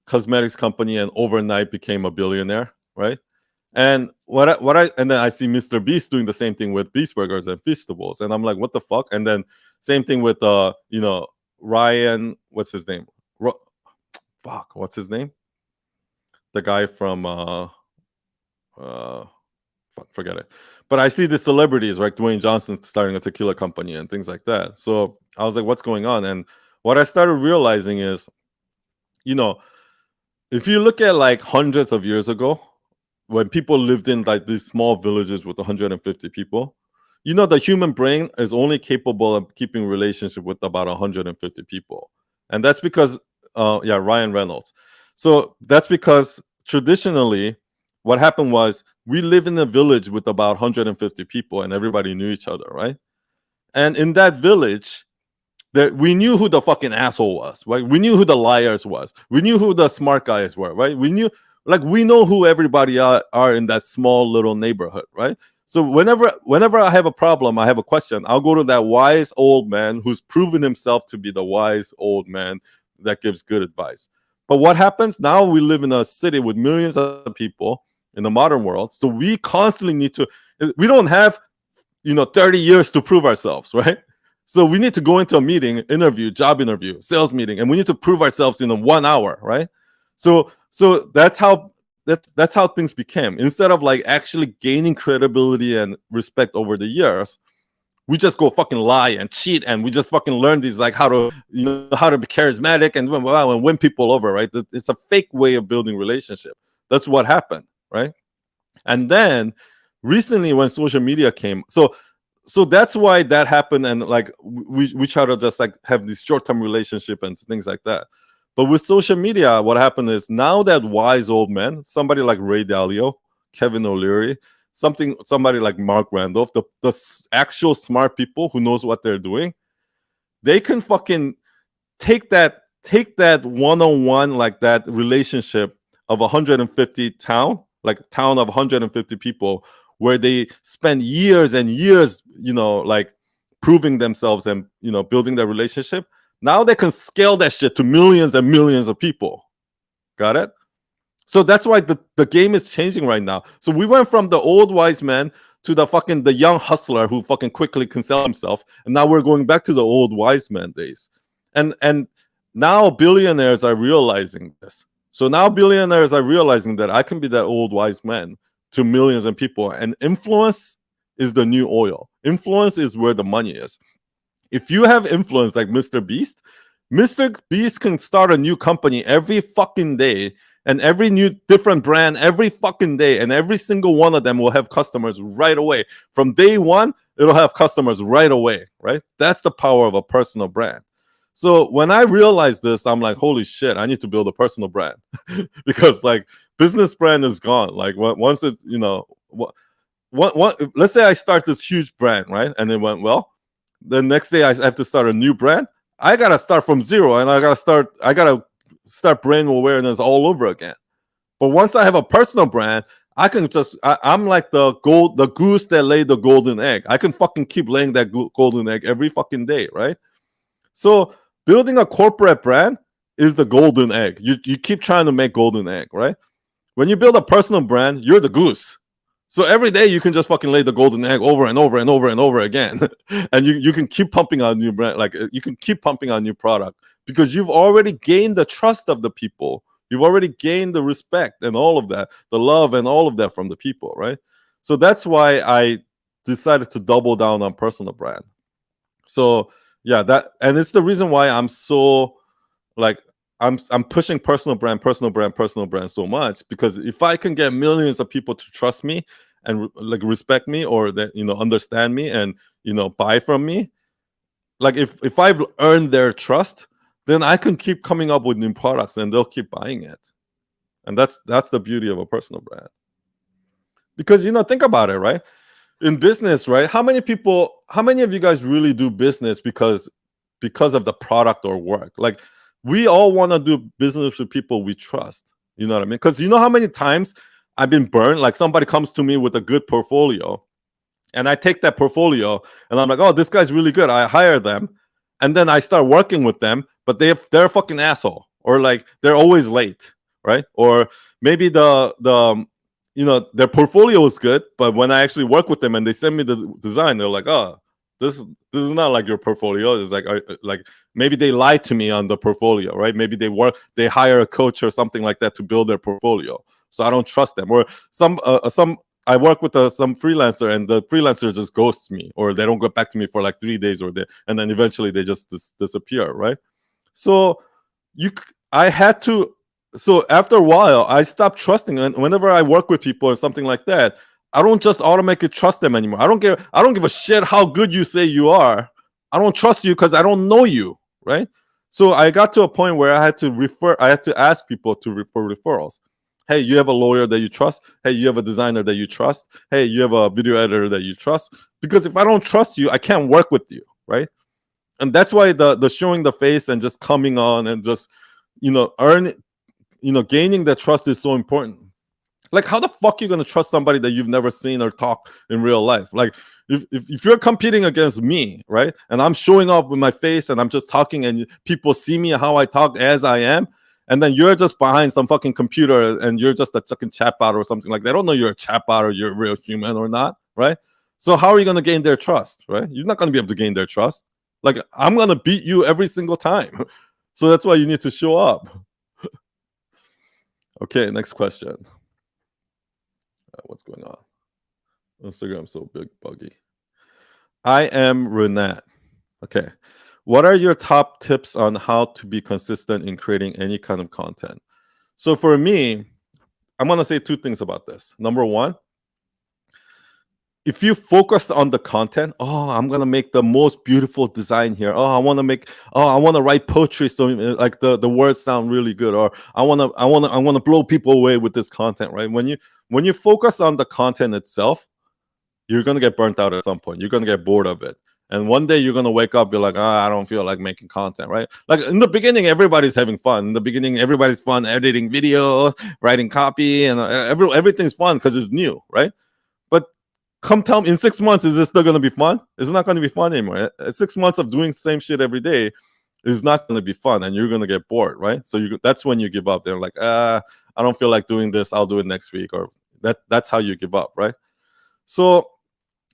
cosmetics company and overnight became a billionaire, right? And and then I see Mr. Beast doing the same thing with Beast Burgers and Feastables, and I'm like, what the fuck? And then same thing with Ryan, what's his name? What's his name? The guy from forget it. But I see the celebrities, right? Dwayne Johnson starting a tequila company and things like that. So I was like, what's going on? And what I started realizing is, if you look at like hundreds of years ago, when people lived in like these small villages with 150 people, the human brain is only capable of keeping relationship with about 150 people. And that's because, Ryan Reynolds. So that's because traditionally what happened was we live in a village with about 150 people and everybody knew each other, right? And in that village, we knew who the fucking asshole was, right? We knew who the liars was. We knew who the smart guys were, right? We know who everybody are in that small little neighborhood, right? So whenever I have a problem, I have a question, I'll go to that wise old man who's proven himself to be the wise old man that gives good advice. But what happens now? We live in a city with millions of people in the modern world, so we constantly need to. We don't have 30 years to prove ourselves, right? So we need to go into a meeting, job interview, sales meeting, and we need to prove ourselves in 1 hour, right? So that's how things became. Instead of like actually gaining credibility and respect over the years, we just go fucking lie and cheat, and we just fucking learn these like how to be charismatic and win people over, right? It's a fake way of building relationship. That's what happened, right? And then recently when social media came, so that's why that happened, and like we try to just like have this short-term relationship and things like that. But with social media, what happened is now that wise old men, somebody like Ray Dalio, Kevin O'Leary, somebody like Mark Randolph, the actual smart people who knows what they're doing, they can fucking take that one-on-one, like that relationship of 150 town of 150 people, where they spend years and years, like proving themselves and building their relationship. Now they can scale that shit to millions and millions of people. Got it? So that's why the game is changing right now. So we went from the old wise man to the young hustler who fucking quickly can sell himself, and now we're going back to the old wise man days. And now billionaires are realizing this. So now billionaires are realizing that I can be that old wise man to millions of people, and influence is the new oil. Influence is where the money is. If you have influence like Mr. Beast can start a new company every fucking day, and every new different brand every fucking day, and every single one of them will have customers right away. From day one, it'll have customers right away, right? That's the power of a personal brand. So when I realized this, I'm like, holy shit, I need to build a personal brand because like business brand is gone. Like once it, let's say I start this huge brand, right? And it went well. The next day I have to start a new brand. I gotta start from zero, and I gotta start brand awareness all over again. But once I have a personal brand, I can I'm like the goose that laid the golden egg. I can fucking keep laying that golden egg every fucking day, right? So building a corporate brand is the golden egg. You keep trying to make golden egg, right? When you build a personal brand, you're the goose. So every day you can just fucking lay the golden egg over and over and over and over again. And you can keep pumping out new brand, like you can keep pumping out new product because you've already gained the trust of the people. You've already gained the respect and all of that, the love and all of that from the people, right? So that's why I decided to double down on personal brand. So yeah, and it's the reason why I'm so like I'm pushing personal brand so much, because if I can get millions of people to trust me and like respect me, or that understand me and buy from me, like if I've earned their trust, then I can keep coming up with new products and they'll keep buying it. And that's the beauty of a personal brand. Because think about it, right? In business, right? How many of you guys really do business because of the product or work? Like, we all want to do business with people we trust. You know what I mean? Because you know how many times I've been burned? Like, somebody comes to me with a good portfolio, and I take that portfolio and I'm like, oh, this guy's really good. I hire them, and then I start working with them, but they're a fucking asshole, or like they're always late, right? Or maybe their portfolio is good, but when I actually work with them and they send me the design, they're like, oh, this is not like your portfolio. It's like maybe they lied to me on the portfolio, right? Maybe they hire a coach or something like that to build their portfolio, so I don't trust them. Or some I work with some freelancer, and the freelancer just ghosts me, or they don't get back to me for like 3 days, and then eventually they just disappear, right? So I had to. So after a while, I stopped trusting, and whenever I work with people or something like that, I don't just automatically trust them anymore. I don't give a shit how good you say you are. I don't trust you because I don't know you, right? So I got to a point where I had to ask people to refer referrals. Hey, you have a lawyer that you trust? Hey, you have a designer that you trust? Hey, you have a video editor that you trust? Because if I don't trust you, I can't work with you, right? And that's why the showing the face and just coming on and just gaining that trust is so important. Like, how the fuck are you gonna trust somebody that you've never seen or talked in real life? Like, if you're competing against me, right, and I'm showing up with my face and I'm just talking, and people see me how I talk as I am, and then you're just behind some fucking computer and you're just a fucking chatbot or something like that. I don't know you're a chatbot or you're a real human or not, right? So how are you gonna gain their trust, right? You're not gonna be able to gain their trust. Like, I'm gonna beat you every single time. So that's why you need to show up. Okay, next question. What's going on? Instagram's so big, buggy. I am Renat. Okay. What are your top tips on how to be consistent in creating any kind of content? So for me, I'm going to say two things about this. Number one, if you focus on the content, I'm going to make the most beautiful design here. I want to write poetry so like the words sound really good, or I want to blow people away with this content, right? When you focus on the content itself, you're going to get burnt out at some point. You're going to get bored of it. And one day you're going to wake up, you're like, I don't feel like making content, right? Like, in the beginning, everybody's having fun. In the beginning, everybody's fun editing videos, writing copy, and everything's fun because it's new, right? But come tell me, in 6 months, is this still going to be fun? It's not going to be fun anymore. 6 months of doing the same shit every day is not going to be fun, and you're going to get bored, right? So that's when you give up. They're like, I don't feel like doing this. I'll do it next week, or that's how you give up, right? So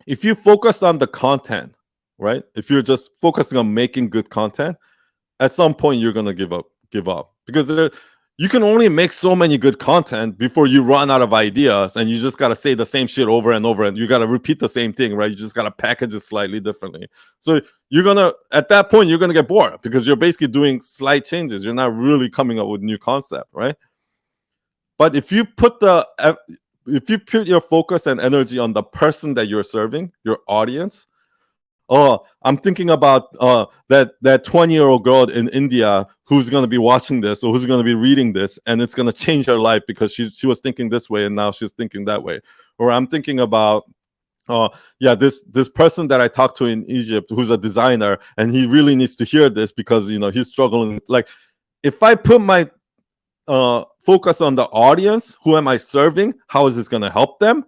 if you focus on the content, right? If you're just focusing on making good content, at some point you're gonna give up because you can only make so many good content before you run out of ideas, and you just gotta say the same shit over and over, and you gotta repeat the same thing, right? You just gotta package it slightly differently. So at that point you're gonna get bored because you're basically doing slight changes. You're not really coming up with new concept, right? But if you put your focus and energy on the person that you're serving, your audience. I'm thinking about that 20-year-old girl in India who's going to be watching this, or who's going to be reading this, and it's going to change her life because she was thinking this way and now she's thinking that way. Or I'm thinking about yeah, this person that I talked to in Egypt, who's a designer, and he really needs to hear this because he's struggling. Like, if I put my focus on the audience, who am I serving? How is this going to help them?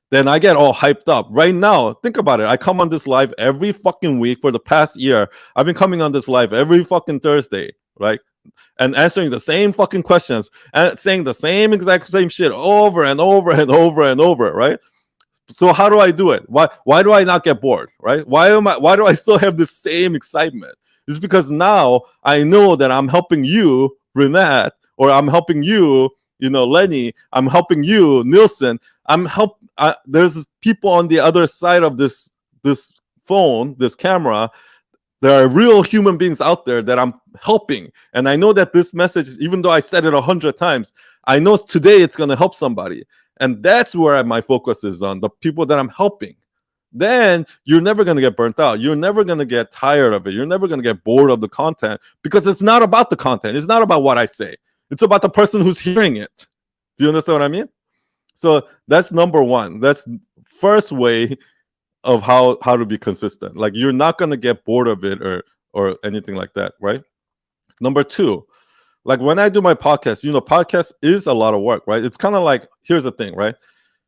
Then I get all hyped up. Right now, think about it. I come on this live every fucking week for the past year. I've been coming on this live every fucking Thursday, right? And answering the same fucking questions and saying the same shit over and over and over and over, right? So how do I do it? Why do I not get bored, right? Why do I still have the same excitement? It's because now I know that I'm helping you, Renat, or I'm helping you, Lenny. I'm helping you, Nielsen. There's people on the other side of this phone, this camera. There are real human beings out there that I'm helping, and I know that this message, even though I said it 100 times, I know today it's going to help somebody. And that's where my focus is on, the people that I'm helping. Then you're never going to get burnt out. You're never going to get tired of it. You're never going to get bored of the content, because it's not about the content. It's not about what I say. It's about the person who's hearing it. Do you understand what I mean? So that's number one. That's first way of how to be consistent. Like, you're not going to get bored of it or anything like that, right? Number two, like when I do my podcast, podcast is a lot of work, right? It's kind of like, here's the thing, right?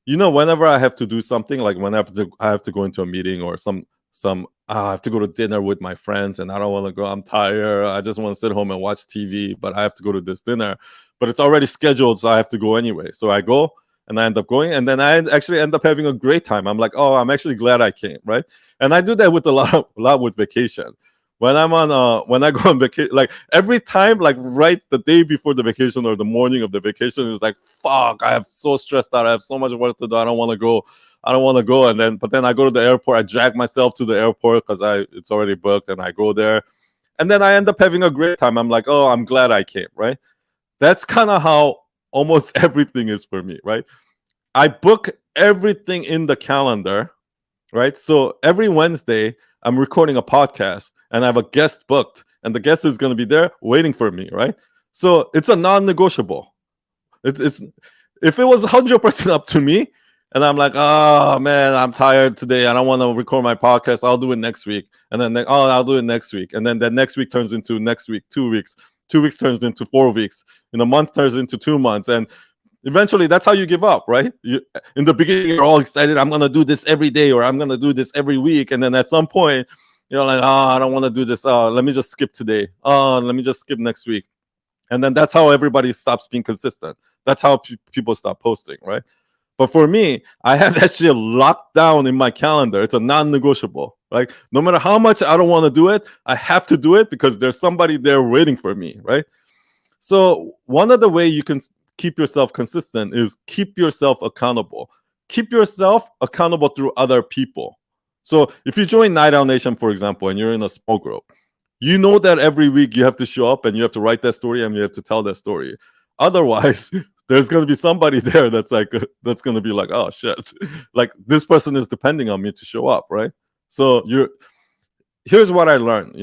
Whenever I have to do something, like whenever I have to go into a meeting or I have to go to dinner with my friends and I don't want to go, I'm tired, I just want to sit home and watch TV, but I have to go to this dinner, but it's already scheduled, so I have to go anyway. So I go and I end up going, and then I actually end up having a great time. I'm like, oh, I'm actually glad I came, right? And I do that with a lot with vacation. When I'm on, when I go on vacation, like every time, like right the day before the vacation or the morning of the vacation, is like, fuck, I have so stressed out. I have so much work to do. I don't want to go. But then I go to the airport. I drag myself to the airport because it's already booked, and I go there, and then I end up having a great time. I'm like, oh, I'm glad I came, right? That's kind of how almost everything is for me, right? I book everything in the calendar, right? So every Wednesday, I'm recording a podcast and I have a guest booked, and the guest is going to be there waiting for me, right? So it's a non-negotiable. It's if it was 100% up to me, and I'm like, oh man, I'm tired today, I don't want to record my podcast, I'll do it next week. And then I'll do it next week. And then the next week turns into next week, 2 weeks. 2 weeks turns into 4 weeks. In a month turns into 2 months. And eventually that's how you give up, right? In the beginning, you're all excited, I'm going to do this every day, or I'm going to do this every week. And then at some point, you're like, oh, I don't want to do this. Let me just skip today. Let me just skip next week. And then that's how everybody stops being consistent. That's how people stop posting, right? But for me, I have that shit locked down in my calendar. It's a non-negotiable. Like, no matter how much I don't want to do it, I have to do it because there's somebody there waiting for me, right? So one of the way you can keep yourself consistent is keep yourself accountable. Keep yourself accountable through other people. So if you join Night Owl Nation, for example, and you're in a small group, you know that every week you have to show up and you have to write that story and you have to tell that story. Otherwise, there's going to be somebody there that's going to be like, oh shit, like this person is depending on me to show up, right? So here's what I learned,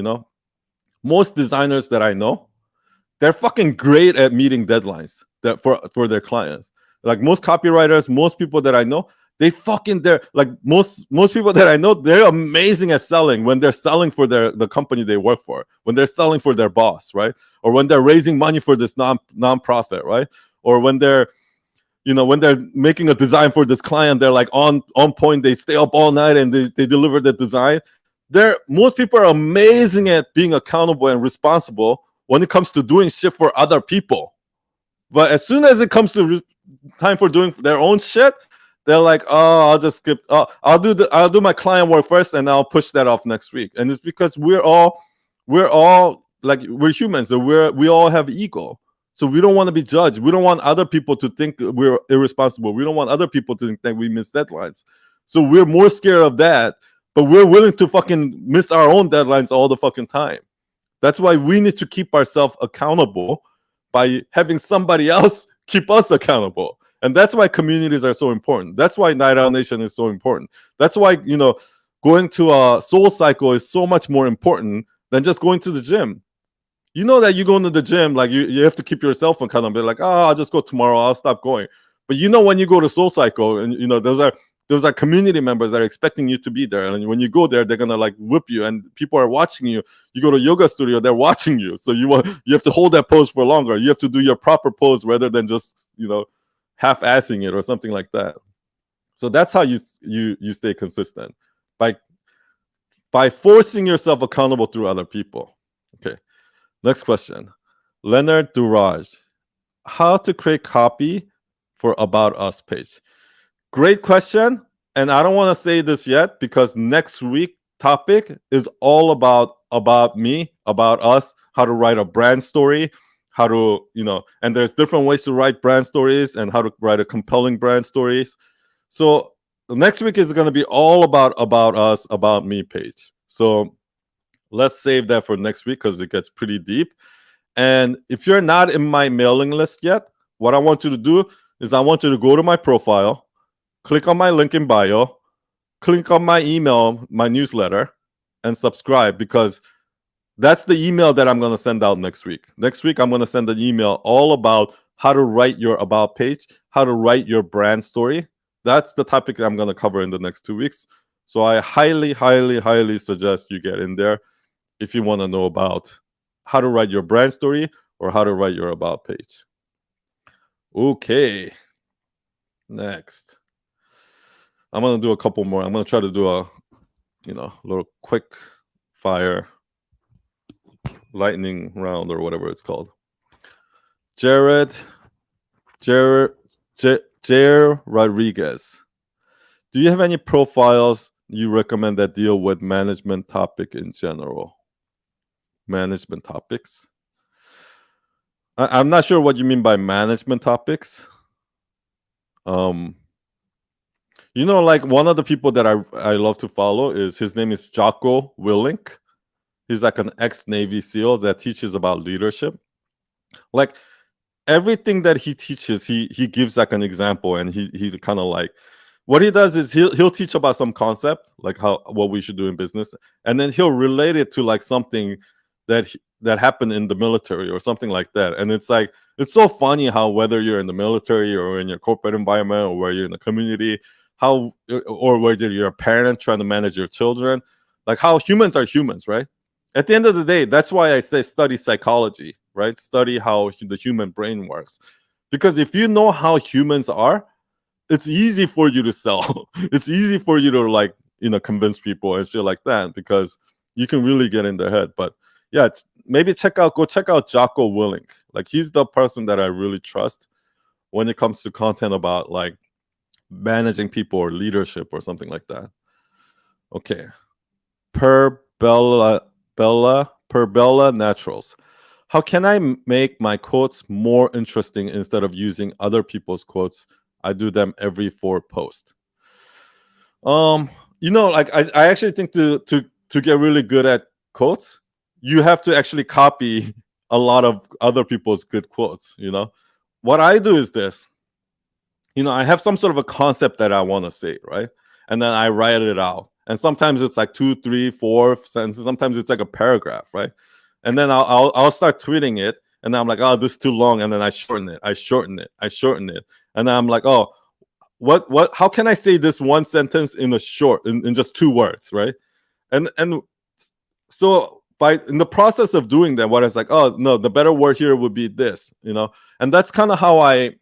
most designers that I know, they're fucking great at meeting deadlines for their clients. Like most copywriters, most people that I know, they're like most people that I know, they're amazing at selling when they're selling for the company they work for, when they're selling for their boss, right? Or when they're raising money for this non-profit, right? Or when they're making a design for this client, they're like on point, they stay up all night and they deliver the design. Most people are amazing at being accountable and responsible when it comes to doing shit for other people. But as soon as it comes to time for doing their own shit, they're like, oh, I'll just skip. I'll do my client work first, and I'll push that off next week. And it's because we're all like, we're humans, so we all have ego. So we don't want to be judged. We don't want other people to think we're irresponsible. We don't want other people to think that we miss deadlines. So we're more scared of that, but we're willing to fucking miss our own deadlines all the fucking time. That's why we need to keep ourselves accountable by having somebody else keep us accountable. And that's why communities are so important. That's why Night Owl Nation is so important. That's why, going to a Soul Cycle is so much more important than just going to the gym. You know that you go into the gym, like you have to keep yourself accountable. Like, I'll just go tomorrow, I'll stop going. But when you go to Soul Cycle, and those are those are community members that are expecting you to be there, and when you go there, they're gonna like whip you, and people are watching you. You go to yoga studio, they're watching you, so you have to hold that pose for longer. You have to do your proper pose rather than just half-assing it or something like that. So that's how you stay consistent, by forcing yourself accountable through other people. Okay, next question. Leonard Duraj, how to create copy for About Us page? Great question. And I don't want to say this yet because next week topic is all about me, about us, how to write a brand story, how to, and there's different ways to write brand stories and how to write a compelling brand stories. So next week is going to be all about us, about me page. So let's save that for next week because it gets pretty deep. And if you're not in my mailing list yet, what I want you to do is I want you to go to my profile, click on my link in bio, click on my email, my newsletter, and subscribe, because that's the email that I'm going to send out next week. Next week, I'm going to send an email all about how to write your about page, how to write your brand story. That's the topic that I'm going to cover in the next 2 weeks. So I highly, highly, highly suggest you get in there if you want to know about how to write your brand story or how to write your about page. Okay. Next. I'm going to do a couple more. I'm going to try to do a, little quick fire lightning round or whatever it's called. Jared Rodriguez. Do you have any profiles you recommend that deal with management topic in general? Management topics? I'm not sure what you mean by management topics. Like one of the people that I love to follow his name is Jocko Willink. He's like an ex-Navy SEAL that teaches about leadership. Like everything that he teaches, he gives like an example, and he kind of like, what he does is he'll teach about some concept, like what we should do in business, and then he'll relate it to like something that happened in the military or something like that. And it's like, it's so funny how whether you're in the military or in your corporate environment or where you're in the community, or whether you're a parent trying to manage your children, like how humans are humans, right? At the end of the day, that's why I say study psychology, right? Study how the human brain works. Because if you know how humans are, it's easy for you to sell. It's easy for you to convince people and shit like that, because you can really get in their head. But yeah, maybe go check out Jocko Willink. Like he's the person that I really trust when it comes to content about like managing people or leadership or something like that. Okay. Per Bella Naturals. How can I make my quotes more interesting instead of using other people's quotes? I do them every 4 posts. Like I actually think to get really good at quotes, you have to actually copy a lot of other people's good quotes. What I do is this. I have some sort of a concept that I want to say, right? And then I write it out. And sometimes it's like 2, 3, 4 sentences. Sometimes it's like a paragraph, right? And then I'll start tweeting it, and I'm like, oh, this is too long, and then I shorten it. And then I'm like, oh, what? How can I say this one sentence in in just 2 words, right? And so in the process of doing that, what I was like, oh no, the better word here would be this, and that's kind of how I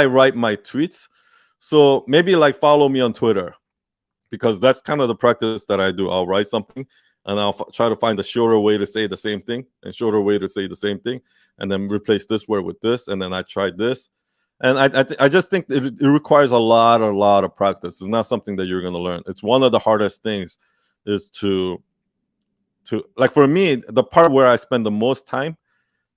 write my tweets. So maybe like follow me on Twitter, because that's kind of the practice that I do. I'll write something and I'll try to find a shorter way to say the same thing and shorter way to say the same thing, and then replace this word with this, and then I tried this. And I just think it requires a lot of practice. It's not something that you're going to learn. It's one of the hardest things is to like, for me, the part where I spend the most time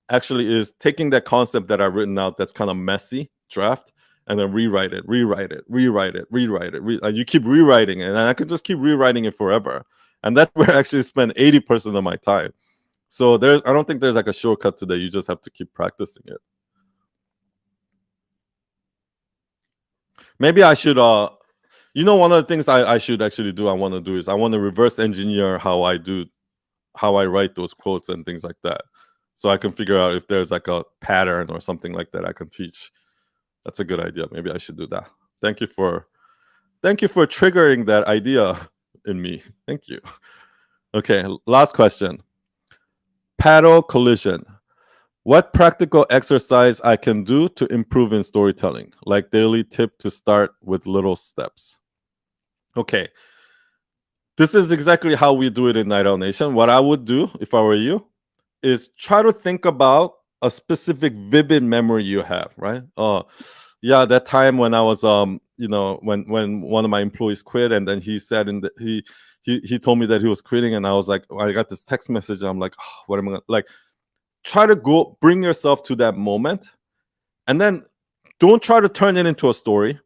actually is taking that concept that I've written out that's kind of messy, draft, and then rewrite it. And you keep rewriting it, and I can just keep rewriting it forever. And that's where I actually spend 80% of my time. So I don't think there's like a shortcut to that. You just have to keep practicing it. Maybe I should one of the things I should actually do, I want to reverse engineer how I write those quotes and things like that, so I can figure out if there's like a pattern or something like that I can teach. That's a good idea. Maybe I should do that. Thank you for Thank you for triggering that idea in me. Thank you. Okay, last question. Paddle collision. What practical exercise I can do to improve in storytelling? Like daily tip to start with little steps. Okay, this is exactly how we do it in Night Owl Nation. What I would do if I were you is try to think about a specific vivid memory you have, right? Oh, yeah, that time when I was when one of my employees quit, and then he said he told me that he was quitting, and I was like, I got this text message, and I'm like, oh, what am I gonna like? Try to go bring yourself to that moment, and then don't try to turn it into a story.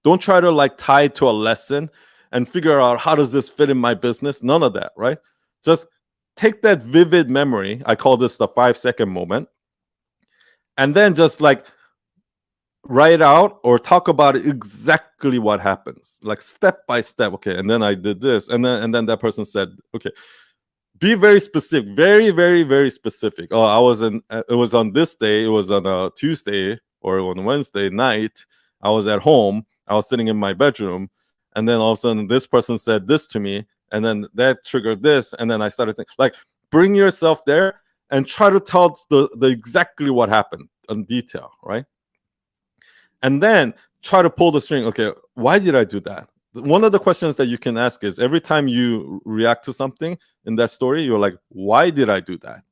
Don't try to like tie it to a lesson and figure out how does this fit in my business. None of that, right? Just take that vivid memory. I call this the 5-second moment, and then just like write out or talk about exactly what happens, like step by step. Okay, and then I did this, and then that person said, okay, be very specific, very, very, very specific. Oh, I was in. It was on this day. It was on a Tuesday or on Wednesday night. I was at home. I was sitting in my bedroom, and then all of a sudden, this person said this to me, and then that triggered this, and then I started thinking, like, bring yourself there and try to tell the exactly what happened in detail, right? And then try to pull the string. Okay, why did I do that? One of the questions that you can ask is every time you react to something in that story, you're like, why did I do that?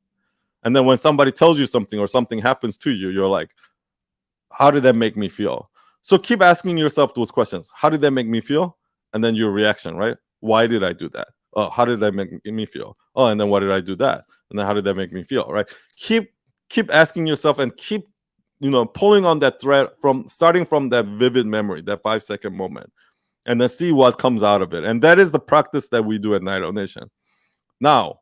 And then when somebody tells you something or something happens to you, you're like, how did that make me feel? So keep asking yourself those questions. How did that make me feel? And then your reaction, right? Why did I do that? Oh, how did that make me feel? Oh, and then why did I do that? And then how did that make me feel? Right? Keep asking yourself and keep pulling on that thread from starting from that vivid memory, that 5-second moment, and then see what comes out of it. And that is the practice that we do at Night Owl Nation. Now,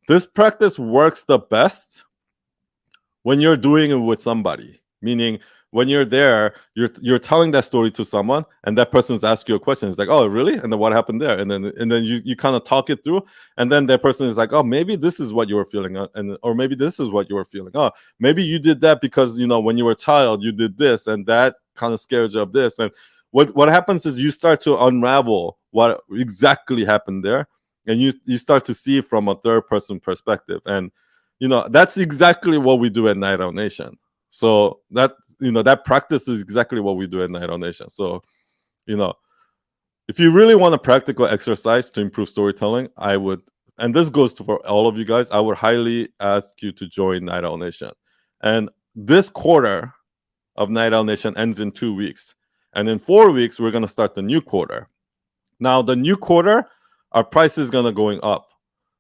this practice works the best when you're doing it with somebody, meaning when you're there, you're telling that story to someone, and that person's asking you a question. It's like, oh, really? And then what happened there? And then you kind of talk it through, and then that person is like, oh, maybe this is what you were feeling, and or maybe this is what you were feeling. Oh, maybe you did that because when you were a child, you did this, and that kind of scared you of this. And what happens is you start to unravel what exactly happened there, and you start to see from a third person perspective. And that's exactly what we do at Night Owl Nation. So that practice is exactly what we do at Night Owl Nation. So if you really want a practical exercise to improve storytelling, I would, and this goes for all of you guys, I would highly ask you to join Night Owl Nation. And this quarter of Night Owl Nation ends in 2 weeks, and in 4 weeks we're going to start the new quarter. Now the new quarter, our price is going to going up.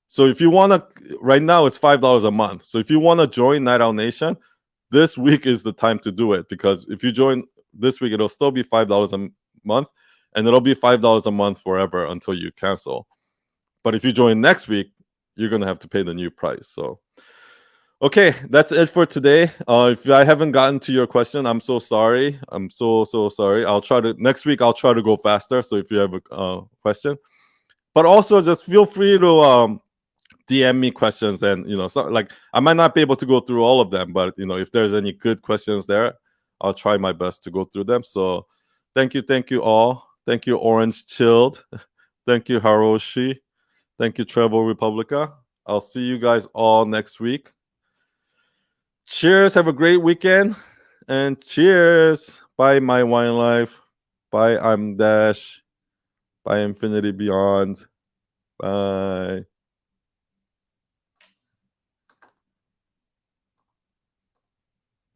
So if you want to, right now it's $5 a month. So if you want to join Night Owl Nation, this week is the time to do it, because if you join this week, it'll still be $5 a month, and it'll be $5 a month forever until you cancel. But if you join next week, you're gonna have to pay the new price. So, okay, that's it for today. If I haven't gotten to your question, I'm so sorry. I'm so sorry. I'll try to next week. I'll try to go faster. So if you have a question, but also just feel free to DM me questions, and so like I might not be able to go through all of them, but if there's any good questions there, I'll try my best to go through them. So thank you all. Thank you, Orange Chilled. Thank you, Haroshi. Thank you, Travel Republica. I'll see you guys all next week. Cheers. Have a great weekend, and cheers. Bye, my wine life. Bye, I'm Dash. Bye, Infinity Beyond. Bye.